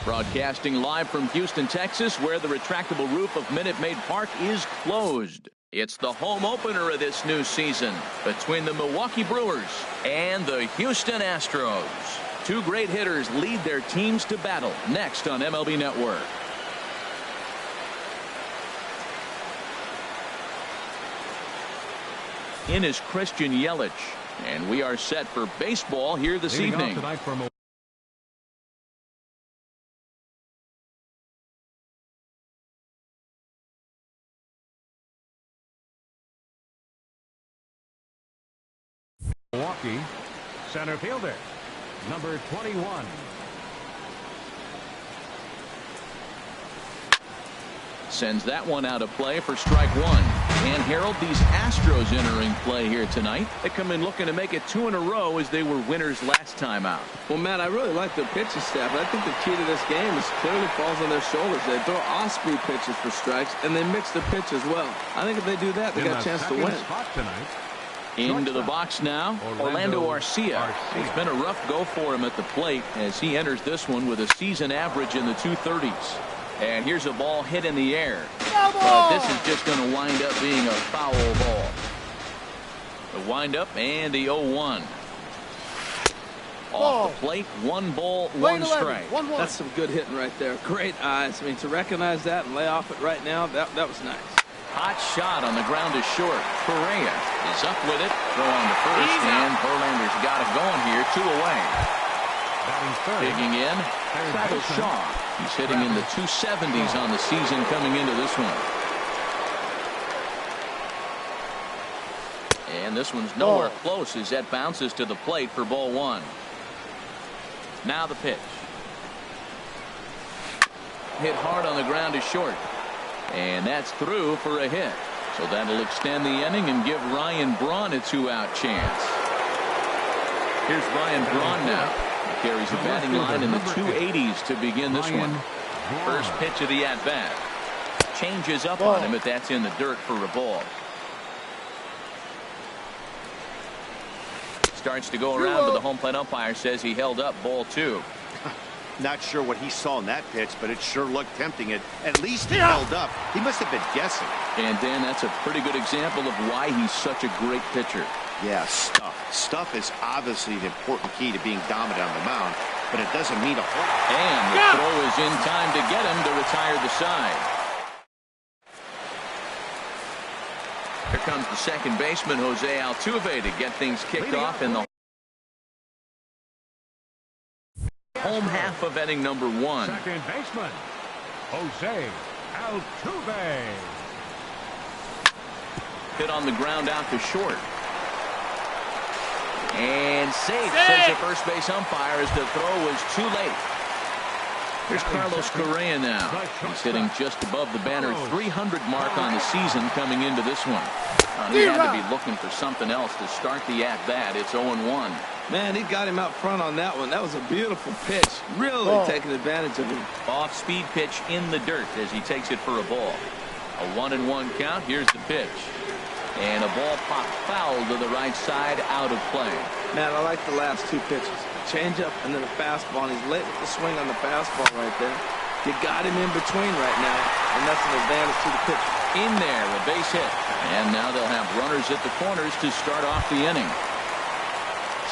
Broadcasting live from Houston, Texas, where the retractable roof of Minute Maid Park is closed. It's the home opener of this new season between the Milwaukee Brewers and the Houston Astros. Two great hitters lead their teams to battle next on MLB Network. In is Christian Yelich, and we are set for baseball here this evening. Milwaukee, center fielder, number 21. Sends that one out of play for strike one. And Harold, these Astros entering play here tonight. They come in looking to make it 2 in a row as they were winners last time out. Well, Matt, I really like their pitching staff. I think the key to this game is clearly falls on their shoulders. They throw off-speed pitches for strikes, and they mix the pitch as well. I think if they do that, they got a chance to win. Into the box now, Orlando Arcia. It's been a rough go for him at the plate as he enters this one with a season average in the 230s. And here's a ball hit in the air. But this is just going to wind up being a foul ball. The windup and the 0-1. Off the plate, 1 ball, 1 strike. That's some good hitting right there. Great eyes. I mean, to recognize that and lay off it right now, that was nice. Hot shot on the ground is short. Correa is up with it. Throw on to first, and Verlander's got it going here. 2 away. Digging in, Travis Shaw. He's hitting in the 270s on the season coming into this one. And this one's nowhere close as that bounces to the plate for ball 1. Now the pitch. Hit hard on the ground is short. And that's through for a hit. So that'll extend the inning and give Ryan Braun a 2-out chance. Here's Ryan Braun now. He carries a batting line in the 280s to begin this one. First pitch of the at-bat. Changes up on him, but that's in the dirt for a ball. Starts to go around, but the home plate umpire says he held up ball 2. Not sure what he saw in that pitch, but it sure looked tempting. At least he held up. He must have been guessing. And Dan, that's a pretty good example of why he's such a great pitcher. Yeah, stuff. Stuff is obviously the important key to being dominant on the mound, but it doesn't mean a whole. And the throw is in time to get him to retire the side. Here comes the second baseman, Jose Altuve, to get things kicked off in the home half of inning number 1. Second baseman, Jose Altuve. Hit on the ground out to short. And safe, says the first base umpire, as the throw was too late. Here's Carlos Correa now. He's hitting just above the banner 300 mark on the season coming into this one. He had to be looking for something else to start the at-bat. It's 0-1. Man, he got him out front on that one. That was a beautiful pitch. Really taking advantage of him. Off-speed pitch in the dirt as he takes it for a ball. A 1-1 count. Here's the pitch. And a ball popped foul to the right side, out of play. Man, I like the last 2 pitches. Changeup and then a fastball. And he's late with the swing on the fastball right there. You got him in between right now, and that's an advantage to the pitcher. In there, a base hit. And now they'll have runners at the corners to start off the inning.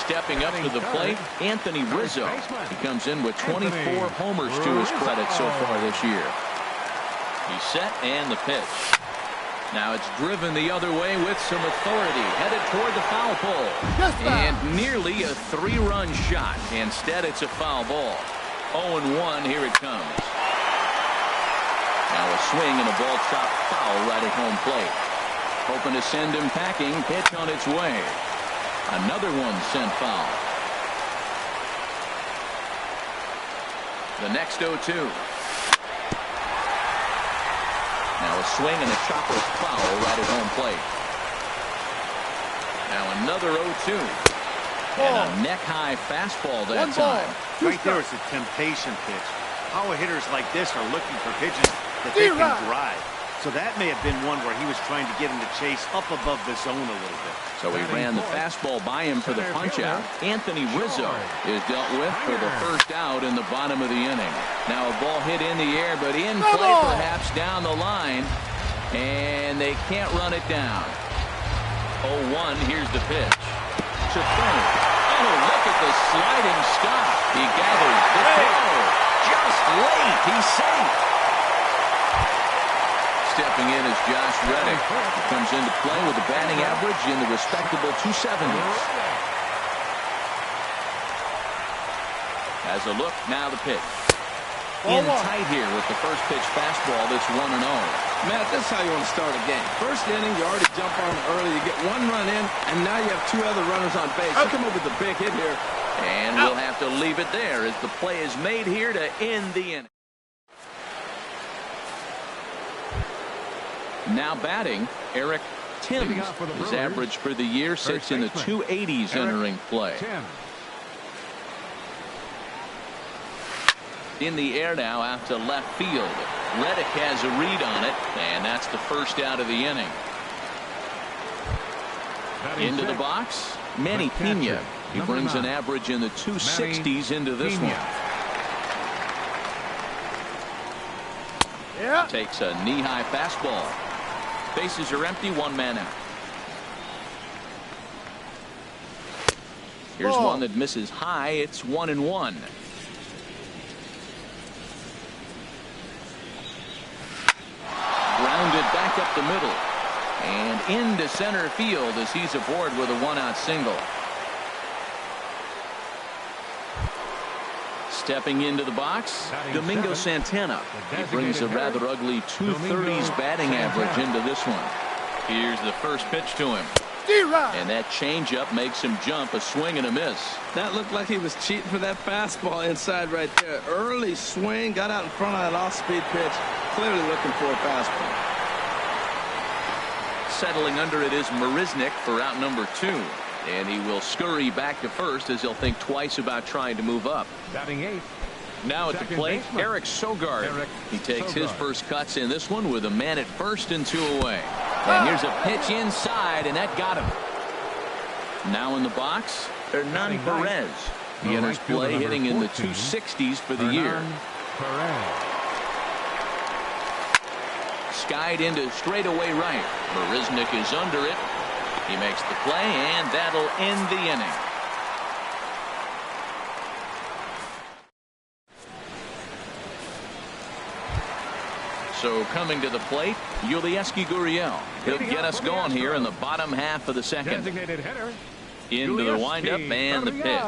Stepping up to the plate, Anthony Rizzo. He comes in with 24 homers to his credit so far this year. He's set, and the pitch. Now it's driven the other way with some authority, headed toward the foul pole. And nearly a 3-run shot. Instead, it's a foul ball. 0-1, here it comes. Now a swing and a ball chopped foul right at home plate. Hoping to send him packing, pitch on its way. Another one sent foul. The next 0-2. Now a swing and a chopper foul right at home plate. Now another 0-2. And a neck-high fastball that time. Right there is a temptation pitch. Power hitters like this are looking for pitches that they can drive. So that may have been one where he was trying to get him to chase up above the zone a little bit. So he ran the fastball by him for the punch-out. Anthony Rizzo is dealt with for the first out in the bottom of the inning. Now a ball hit in the air, but in play perhaps down the line. And they can't run it down. 0-1, here's the pitch. To third. Oh, look at the sliding stop. He gathers the throw. Just late. He's safe. Stepping in is Josh Reddick. He comes into play with a batting average in the respectable 270s. Has a look, now the pitch. In tight here with the first pitch fastball that's 1-0. Matt, that's how you want to start a game. First inning, you already jump on early. You get one run in, and now you have two other runners on base. You come up with a big hit here. And we'll have to leave it there as the play is made here to end the inning. Now batting, Eric Timms. His average for the year sits in the 280s entering play. In the air now out to left field. Reddick has a read on it, and that's the first out of the inning. Into the box, Manny Pena. He brings an average in the 260s into this one. Takes a knee-high fastball. Bases are empty, one man out. Here's one that misses high. It's 1-1. Grounded back up the middle and into center field as he's aboard with a one-out single. Stepping into the box, Domingo Santana. He brings a rather ugly 230s batting average into this one. Here's the first pitch to him. And that changeup makes him jump, a swing and a miss. That looked like he was cheating for that fastball inside right there. Early swing, got out in front of that off-speed pitch. Clearly looking for a fastball. Settling under it is Marisnick for out number 2. And he will scurry back to first as he'll think twice about trying to move up. Batting 8. Now at the plate, Eric Sogard. He takes his first cuts in this one with a man at first and 2 away. And here's a pitch inside, and that got him. Now in the box, Hernan Perez. He enters play hitting in the 260s for the year. Skied into straightaway right. Marisnick is under it. He makes the play, and that'll end the inning. So coming to the plate, Yulieski Gurriel. He'll get us going here in the bottom half of the second. Into the windup and the pitch.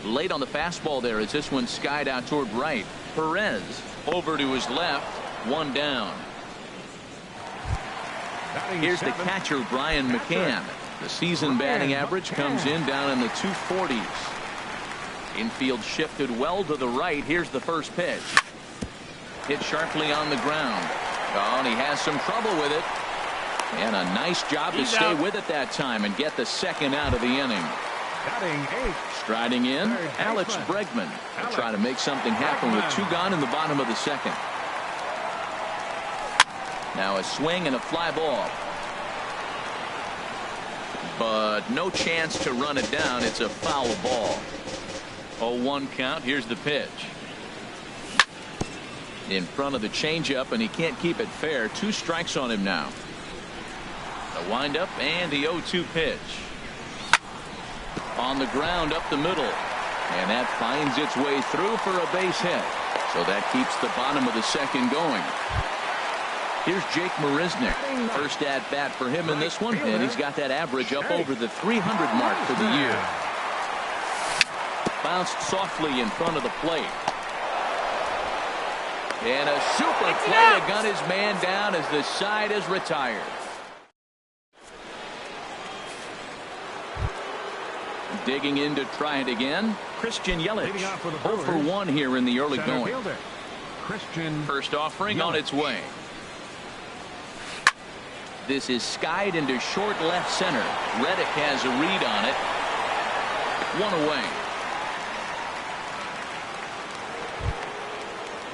Late on the fastball there as this one skied out toward right. Perez over to his left, one down. Here's the catcher, Brian McCann. The season batting average comes in down in the 240s. Infield shifted well to the right. Here's the first pitch. Hit sharply on the ground. Oh, and he has some trouble with it. And a nice job to stay with it that time and get the second out of the inning. Striding in, Alex Bregman. They'll try to make something happen with 2 gone in the bottom of the second. Now a swing and a fly ball. But no chance to run it down. It's a foul ball. 0-1 count. Here's the pitch. In front of the changeup, and he can't keep it fair. 2 strikes on him now. The windup and the 0-2 pitch. On the ground up the middle. And that finds its way through for a base hit. So that keeps the bottom of the second going. Here's Jake Marisnick. First at bat for him in this one, and he's got that average up over the 300 mark for the year. Bounced softly in front of the plate. And a super play to gun his man down as the side is retired. Digging in to try it again, Christian Yelich. 0 for 1 here in the early going. First offering on its way. This is skied into short left center. Reddick has a read on it. 1 away.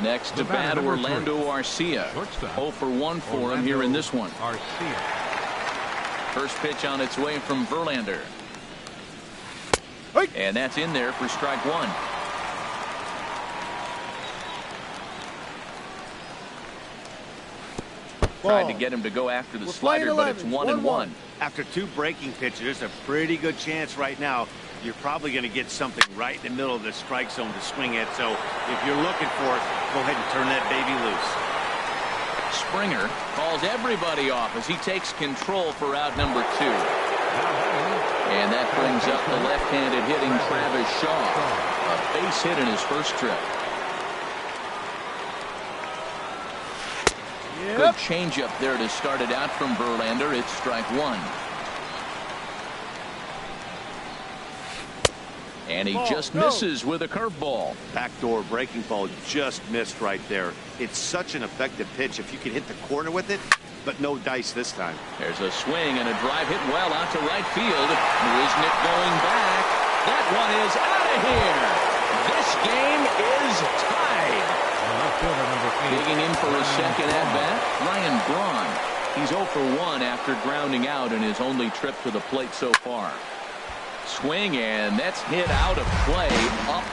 Next to bat, Orlando Arcia. 0 for 1 for him here in this one. First pitch on its way from Verlander. And that's in there for strike one. Tried to get him to go after the slider, but it's 1-1. After 2 breaking pitches, there's a pretty good chance right now you're probably going to get something right in the middle of the strike zone to swing at. So if you're looking for it, go ahead and turn that baby loose. Springer calls everybody off as he takes control for out number 2. And that brings up the left-handed hitting Travis Shaw. A base hit in his first trip. Good changeup there to start it out from Verlander. It's strike one. And he just misses with a curveball. Backdoor breaking ball just missed right there. It's such an effective pitch if you can hit the corner with it, but no dice this time. There's a swing and a drive hit well out to right field. Wisnik going back. That one is out of here. This game is tied. Digging in for his second at-bat, Ryan Braun. He's 0 for 1 after grounding out in his only trip to the plate so far. Swing, and that's hit out of play up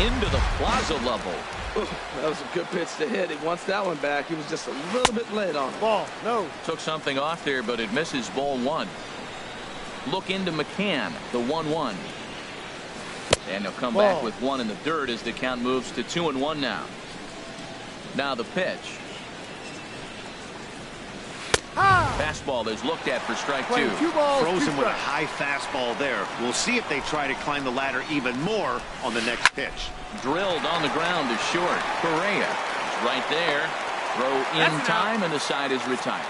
into the plaza level. Ooh, that was a good pitch to hit. He wants that one back. He was just a little bit late on it. Ball, no. Took something off there, but it misses ball one. Look into McCann, the 1-1. And he'll come back with one in the dirt as the count moves to 2-1 now. Now the pitch. Fastball is looked at for strike two. Throws him with a high fastball there. We'll see if they try to climb the ladder even more on the next pitch. Drilled on the ground to short. Correa is right there. Throw in time, and the side is retired.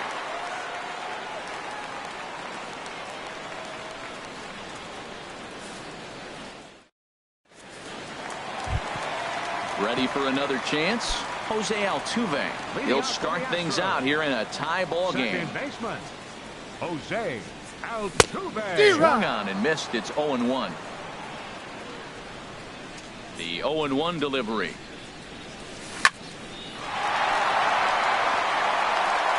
Ready for another chance? Jose Altuve. He'll start things out here in a tie ball game. Second baseman, Jose Altuve. Swung on and missed. It's 0-1. The 0-1 delivery.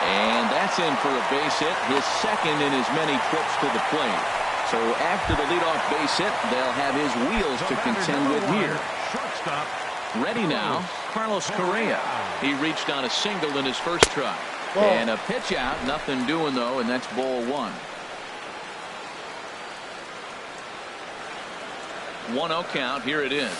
And that's in for a base hit, his second in as many trips to the plate. So after the leadoff base hit, they'll have his wheels to contend with here. Shortstop. Ready now, Carlos Correa. He reached on a single in his first try. And a pitch out, nothing doing though, and that's ball one. 1-0 count, here it is.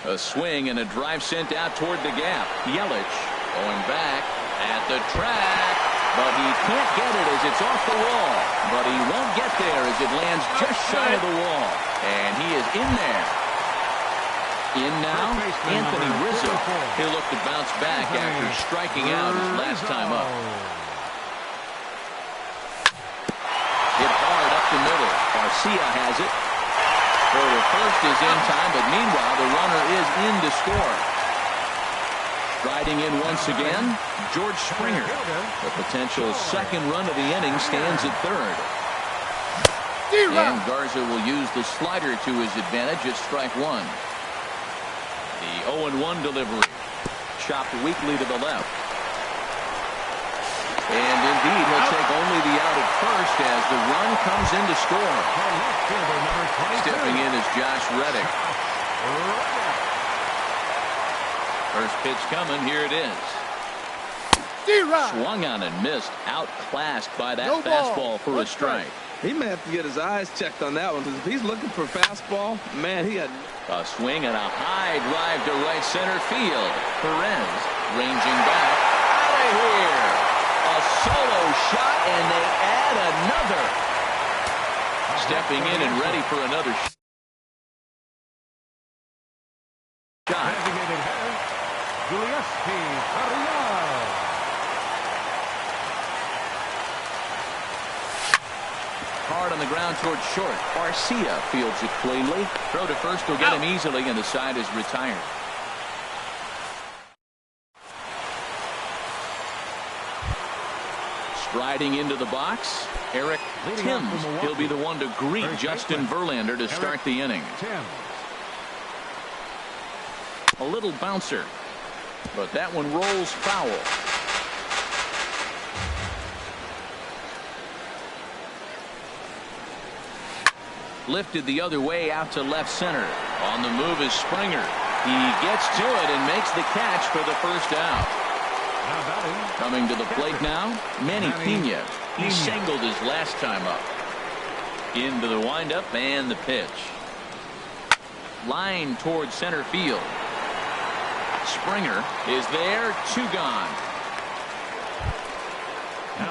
A swing and a drive sent out toward the gap. Yelich going back at the track, but he can't get it as it's off the wall. But he won't get there as it lands just shy of the wall. And he is in there. In now, Anthony Rizzo. He'll look to bounce back after striking out his last time up. Hit hard up the middle. Garcia has it. Throw to first is in time, but meanwhile the runner is in to score. Striding in once again, George Springer. The potential second run of the inning stands at third. And Garza will use the slider to his advantage at strike one. The 0-1 delivery. Chopped weakly to the left. And indeed, he'll take only the out at first as the run comes in to score. Stepping in is Josh Reddick. First pitch coming. Here it is. Swung on and missed. Outclassed by that fastball for a strike. He may have to get his eyes checked on that one, because if he's looking for fastball, man, he had a swing and a high drive to right center field. Perez ranging back. Out of here. A solo shot, and they add another. Stepping in and ready for another shot. Designated hitter, Giuliani Ariel. Hard on the ground towards short. Arcia fields it cleanly. Throw to first will get him easily, and the side is retired. Striding into the box, Eric Timms. He'll be the one to greet Justin Verlander to start the inning. A little bouncer. but that one rolls foul. Lifted the other way out to left center. On the move is Springer. He gets to it and makes the catch for the first out. Coming to the plate now, Manny Pena. He singled his last time up. Into the windup and the pitch. Line towards center field. Springer is there, 2 gone.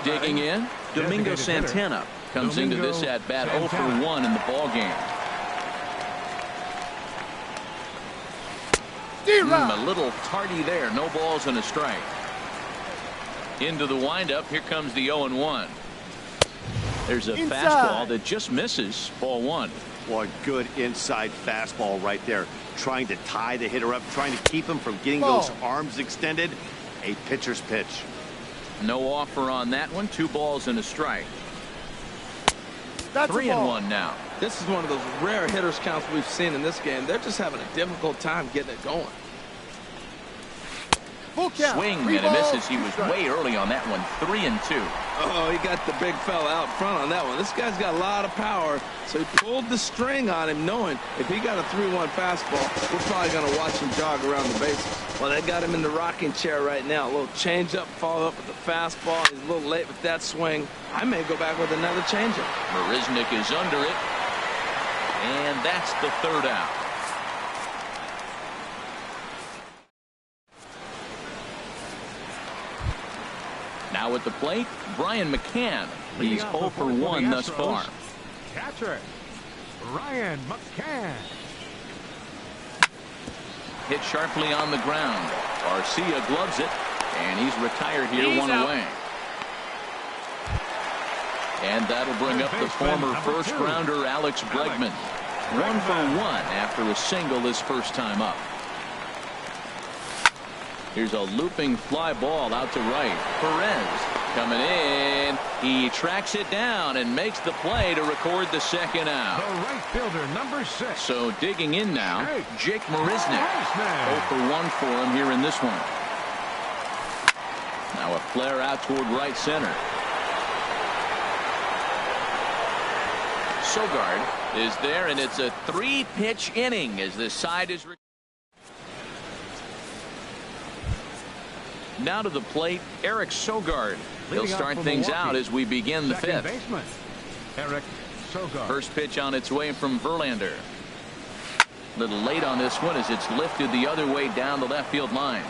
Digging in, Domingo Santana comes into this at bat 0 for 1 in the ball game. A little tardy there, no balls and a strike. Into the windup, here comes the 0-1. There's a fastball that just misses, ball 1. Well, a good inside fastball right there, trying to tie the hitter up, trying to keep him from getting those arms extended. A pitcher's pitch. No offer on that one, 2 balls and a strike. That's 3-1 now. This is one of those rare hitters counts we've seen in this game. They're just having a difficult time getting it going. Swing and a misses. He was way early on that one. 3-2. Oh, he got the big fella out front on that one. This guy's got a lot of power, so he pulled the string on him, knowing if he got a 3-1 fastball, we're probably going to watch him jog around the bases. Well, they got him in the rocking chair right now. A little changeup, follow up with the fastball. He's a little late with that swing. I may go back with another changeup. Marisnick is under it, and that's the 3rd out. Now at the plate, Brian McCann. He's 0 for 1 thus far. Catcher, Brian McCann. Hit sharply on the ground. Garcia gloves it, and he's retired here, 1 away. And that'll bring up the former first-rounder Alex Bregman. 1 for 1 after a single his first time up. Here's a looping fly ball out to right. Perez coming in. He tracks it down and makes the play to record the 2nd out. The right fielder, number 6. So digging in now, Jake Marisnick. 0 for 1 for him here in this one. Now a flare out toward right center. Sogard is there, and it's a 3-pitch inning as this side is. Now to the plate, Eric Sogard. He'll start things out as we begin the 5th. Baseman, Eric Sogard. First pitch on its way from Verlander. A little late on this one as it's lifted the other way down the left field line.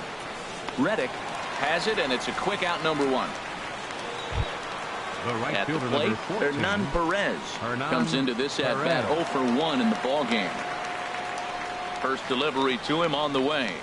Reddick has it, and it's a quick out, number 1. The right At the fielder, plate, number 14, Hernan Perez comes into this at bat 0 for 1 in the ball game. First delivery to him on the way.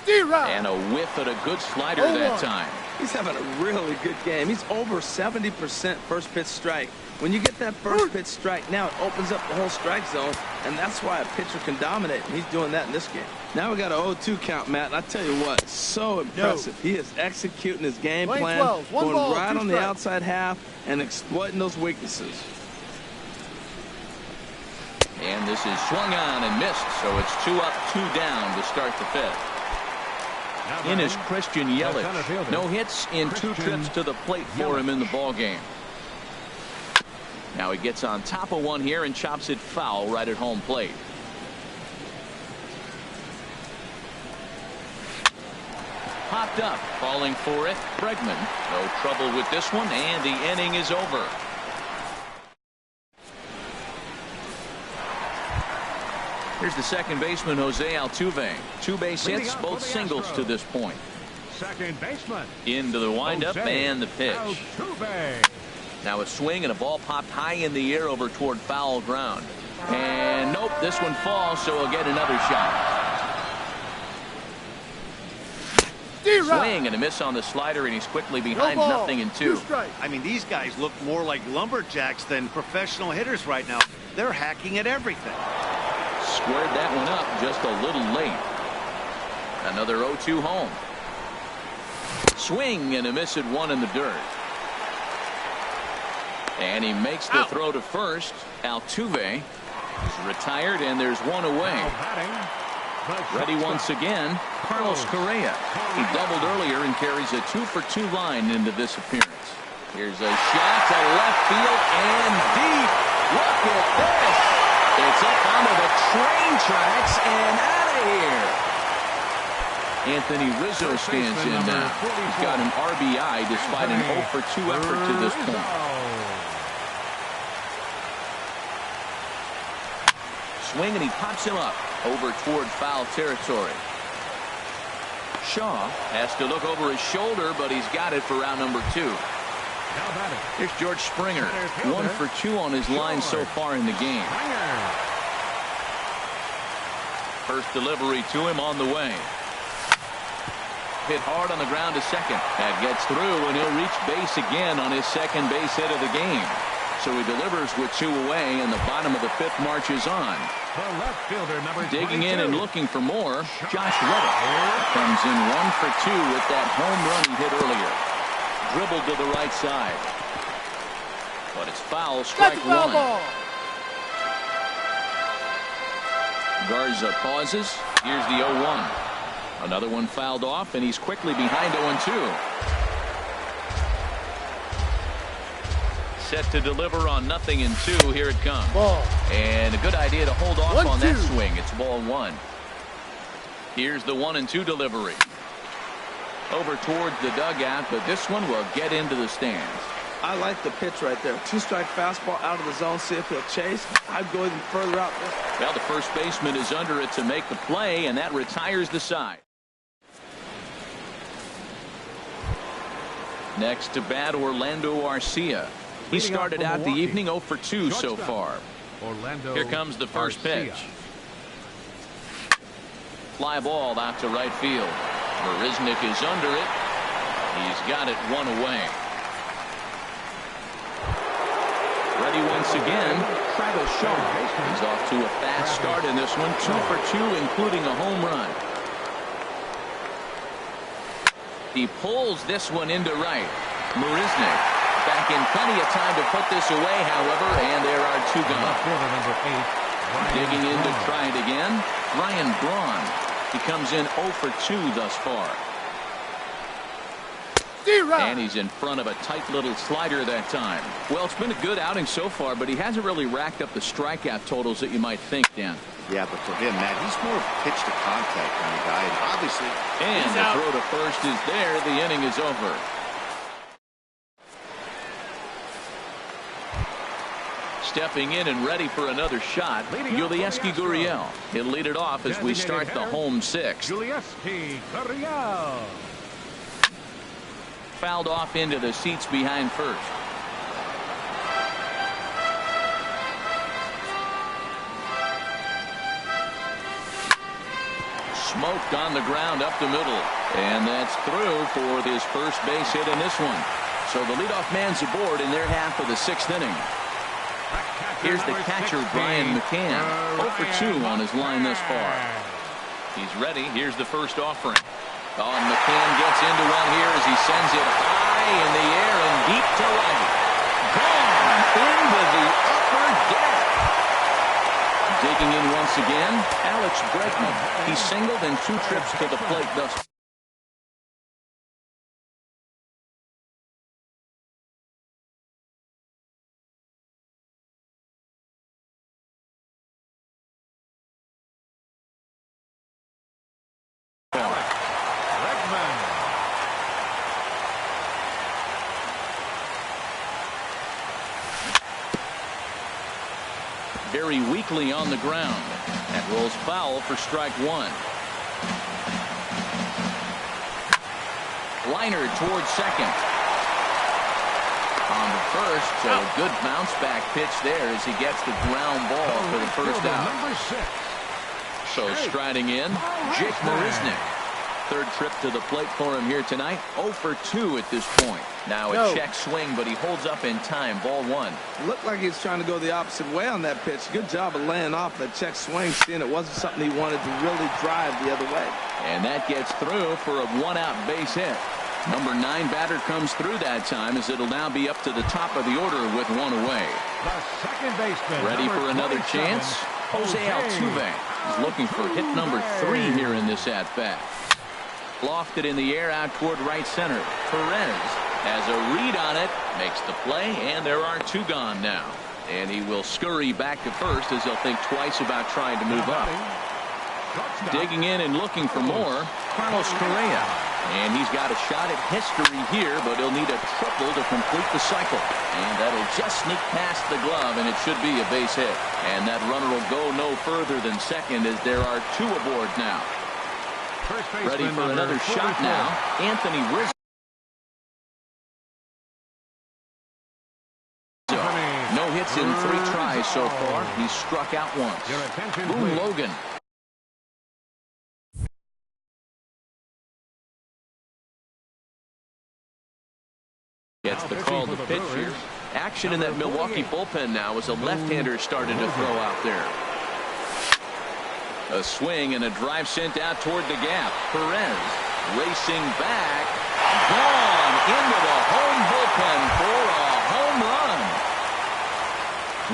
And a whiff at a good slider that time. He's having a really good game. He's over 70% first pitch strike. When you get that first pitch strike, now it opens up the whole strike zone, and that's why a pitcher can dominate, and he's doing that in this game. Now we got an 0-2 count, Matt, and I tell you what, so impressive. He is executing his game plan, going right on the outside half and exploiting those weaknesses. And this is swung on and missed, so it's 2 up, 2 down to start the 5th. In is Christian Yelich. No hits in 2 trips to the plate for him in the ball game. Now he gets on top of one here and chops it foul right at home plate. Popped up, falling for it. Bregman, no trouble with this one, and the inning is over. Here's the second baseman, Jose Altuve. 2 base hits, both singles to this point. Second baseman. Into the windup and the pitch. Altuve. Now a swing and a ball popped high in the air over toward foul ground. And nope, this one falls, so he'll get another shot. Swing and a miss on the slider, and he's quickly behind 0-2. I mean, these guys look more like lumberjacks than professional hitters right now. They're hacking at everything. Squared that one up just a little late. Another 0-2 home. Swing and a miss at 1 in the dirt. And he makes the throw to first. Altuve is retired, and there's 1 away. Ready once again, Carlos Correa. He doubled earlier and carries a 2-for-2 line into this appearance. Here's a shot to left field and deep. Look at this. It's up onto the train tracks and out of here. Anthony Rizzo stands in now. He's got an RBI despite an 0-for-2 effort to this point. Swing and he pops him up over toward foul territory. Shaw has to look over his shoulder, but he's got it for round number 2. Here's George Springer, 1-for-2 on his line so far in the game. First delivery to him on the way. Hit hard on the ground to second. That gets through, and he'll reach base again on his second base hit of the game. So he delivers with 2 away, and the bottom of the 5th marches on. The left fielder, number Digging 22. in and looking for more, Josh Reddick comes in 1-for-2 with that home run he hit earlier. Dribbled to the right side. But it's foul, strike 1. Garza pauses. Here's the 0-1. Another one fouled off, and he's quickly behind 0-2. Set to deliver on 0-2. Here it comes. Ball. And a good idea to hold off on that swing. It's ball 1. Here's the 1-2 delivery. Over towards the dugout, but this one will get into the stands. I like the pitch right there. 2-strike fastball out of the zone. See if he'll chase. I'd go even further out. Well, the first baseman is under it to make the play, and that retires the side. Next to bat, Orlando Arcia. He started out the evening 0-for-2 so far. Here comes the first pitch. Fly ball out to right field. Marisnick is under it. He's got it 1 away. Ready once again, Travis Shaw. He's off to a fast start in this one. 2-for-2, including a home run. He pulls this one into right. Marisnick back in plenty of time to put this away, however, and there are 2 gone. Digging in to try it again, Ryan Braun. He comes in 0-for-2 thus far. And he's in front of a tight little slider that time. Well, it's been a good outing so far, but he hasn't really racked up the strikeout totals that you might think, Dan. Yeah, but for him, Matt, he's more of a pitch-to-contact kind of guy, and obviously... And the throw to first is there. The inning is over. Stepping in and ready for another shot, Yulieski Gurriel. He'll lead it off as we start the home 6th. Yulieski Gurriel. Fouled off into the seats behind first. Smoked on the ground up the middle. And that's through for his first base hit in this one. So the leadoff man's aboard in their half of the 6th inning. Here's the catcher, Brian McCann. 0-for-2 on his line thus far. He's ready. Here's the first offering. Oh, and McCann gets into one here as he sends it high in the air and deep to right. Gone into the upper deck. Digging in once again, Alex Bregman. He singled in 2 trips to the plate thus far. Very weakly on the ground. That rolls foul for strike 1. Liner towards second. On the first, so a good bounce back pitch there as he gets the ground ball for the first out. So striding in, Jake Marisnick. 3rd trip to the plate for him here tonight. 0-for-2 at this point. Now a check swing, but he holds up in time. Ball 1. Looked like he's trying to go the opposite way on that pitch. Good job of laying off that check swing, seeing it wasn't something he wanted to really drive the other way. And that gets through for a 1-out base hit. Number 9 batter comes through that time as it'll now be up to the top of the order with 1 away. The second baseman. Ready for another chance? Jose Altuve is looking for hit number 3 here in this at-bat. Lofted in the air out toward right center. Perez has a read on it, makes the play, and there are 2 gone now. And he will scurry back to first as he'll think twice about trying to move up. Digging in and looking for more, Carlos Correa. And he's got a shot at history here, but he'll need a triple to complete the cycle. And that'll just sneak past the glove, and it should be a base hit. And that runner will go no further than second as there are 2 aboard now. Ready for another shot now, Anthony Rizzo. No hits in 3 tries so far. He's struck out once. Boone Logan. Gets the call to pitch here. Action in that Milwaukee bullpen now as a left-hander started to throw out there. A swing and a drive sent out toward the gap. Perez racing back. Gone into the home bullpen for a home run.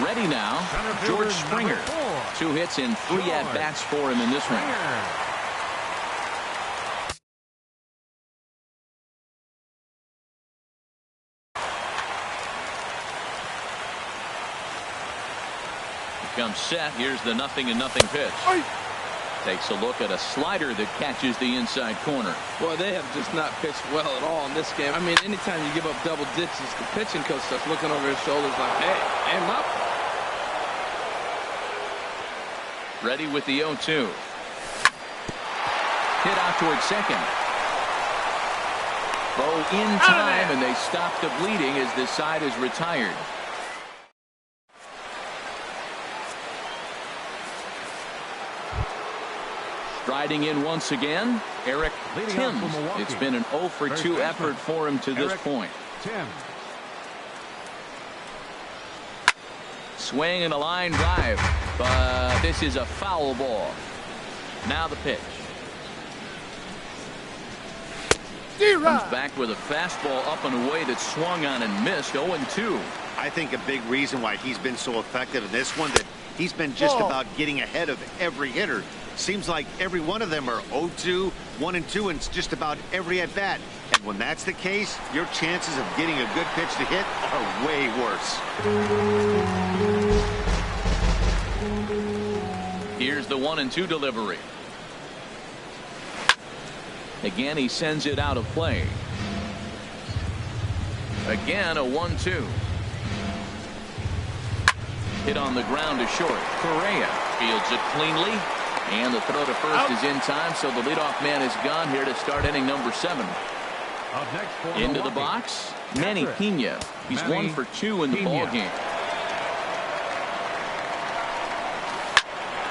Ready now, George Springer. 2 hits in 3 at-bats for him in this one. Comes set. Here's the 0-0 pitch. Takes a look at a slider that catches the inside corner. Well, they have just not pitched well at all in this game. I mean, anytime you give up double digits, the pitching coach starts looking over his shoulders like, hey, aim up. Ready with the 0-2. Hit out toward second. Throw in time, and they stop the bleeding as this side is retired. Striding in once again, Eric Timms. It's been an 0-for-2 effort for him to this point. Swing and a line drive, but this is a foul ball. Now the pitch. Comes back with a fastball up and away that swung on and missed. 0-2. I think a big reason why he's been so effective in this one, that he's been just about getting ahead of every hitter. Seems like every one of them are 0-2, 1-2, and it's just about every at-bat. And when that's the case, your chances of getting a good pitch to hit are way worse. Here's the 1-2 delivery. Again, he sends it out of play. Again, a 1-2. Hit on the ground to short. Correa fields it cleanly. And the throw to first is in time, so the leadoff man is gone here to start inning number 7. Into the box, Manny Pena. He's 1 for 2 in the ball game.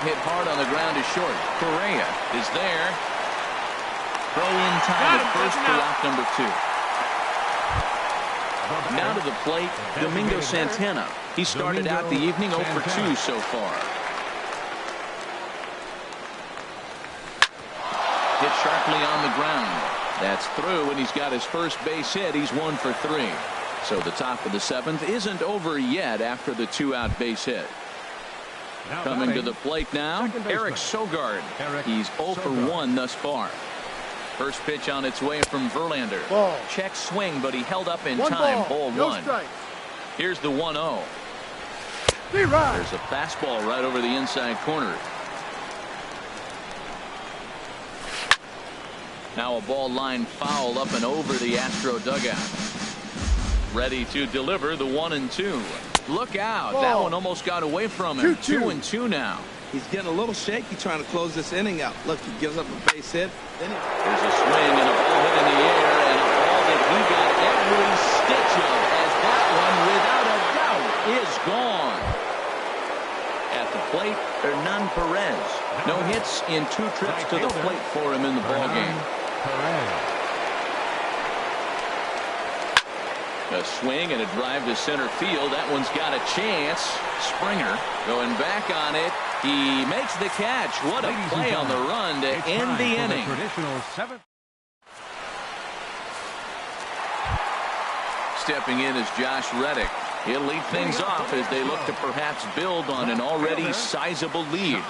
Hit hard on the ground to short. Correa is there. Throw in time at first for out number 2. Now to the plate, Domingo Santana. He started out the evening 0 for 2 so far. Hit sharply on the ground. That's through, and he's got his first base hit. He's 1 for 3. So the top of the 7th isn't over yet after the 2-out base hit. Coming to the plate now, Eric Sogard. He's 0 for 1 thus far. First pitch on its way from Verlander. Check swing, but he held up in time. Ball 1. Here's the 1-0. There's a fastball right over the inside corner. Now a ball line foul up and over the Astro dugout. Ready to deliver the 1-2. Look out. That one almost got away from him. 2-2 now. He's getting a little shaky trying to close this inning out. Look, he gives up a base hit. There's a swing and a ball hit in the air, and a ball that he got every stitch of, as that one, without a doubt, is gone. At the plate, Hernan Perez. No hits in 2 trips to the plate for him in the ballgame. A swing and a drive to center field. That one's got a chance. Springer going back on it. He makes the catch. What a play on the run to end the inning. Stepping in is Josh Reddick. He'll lead things off as they look to perhaps build on an already sizable lead.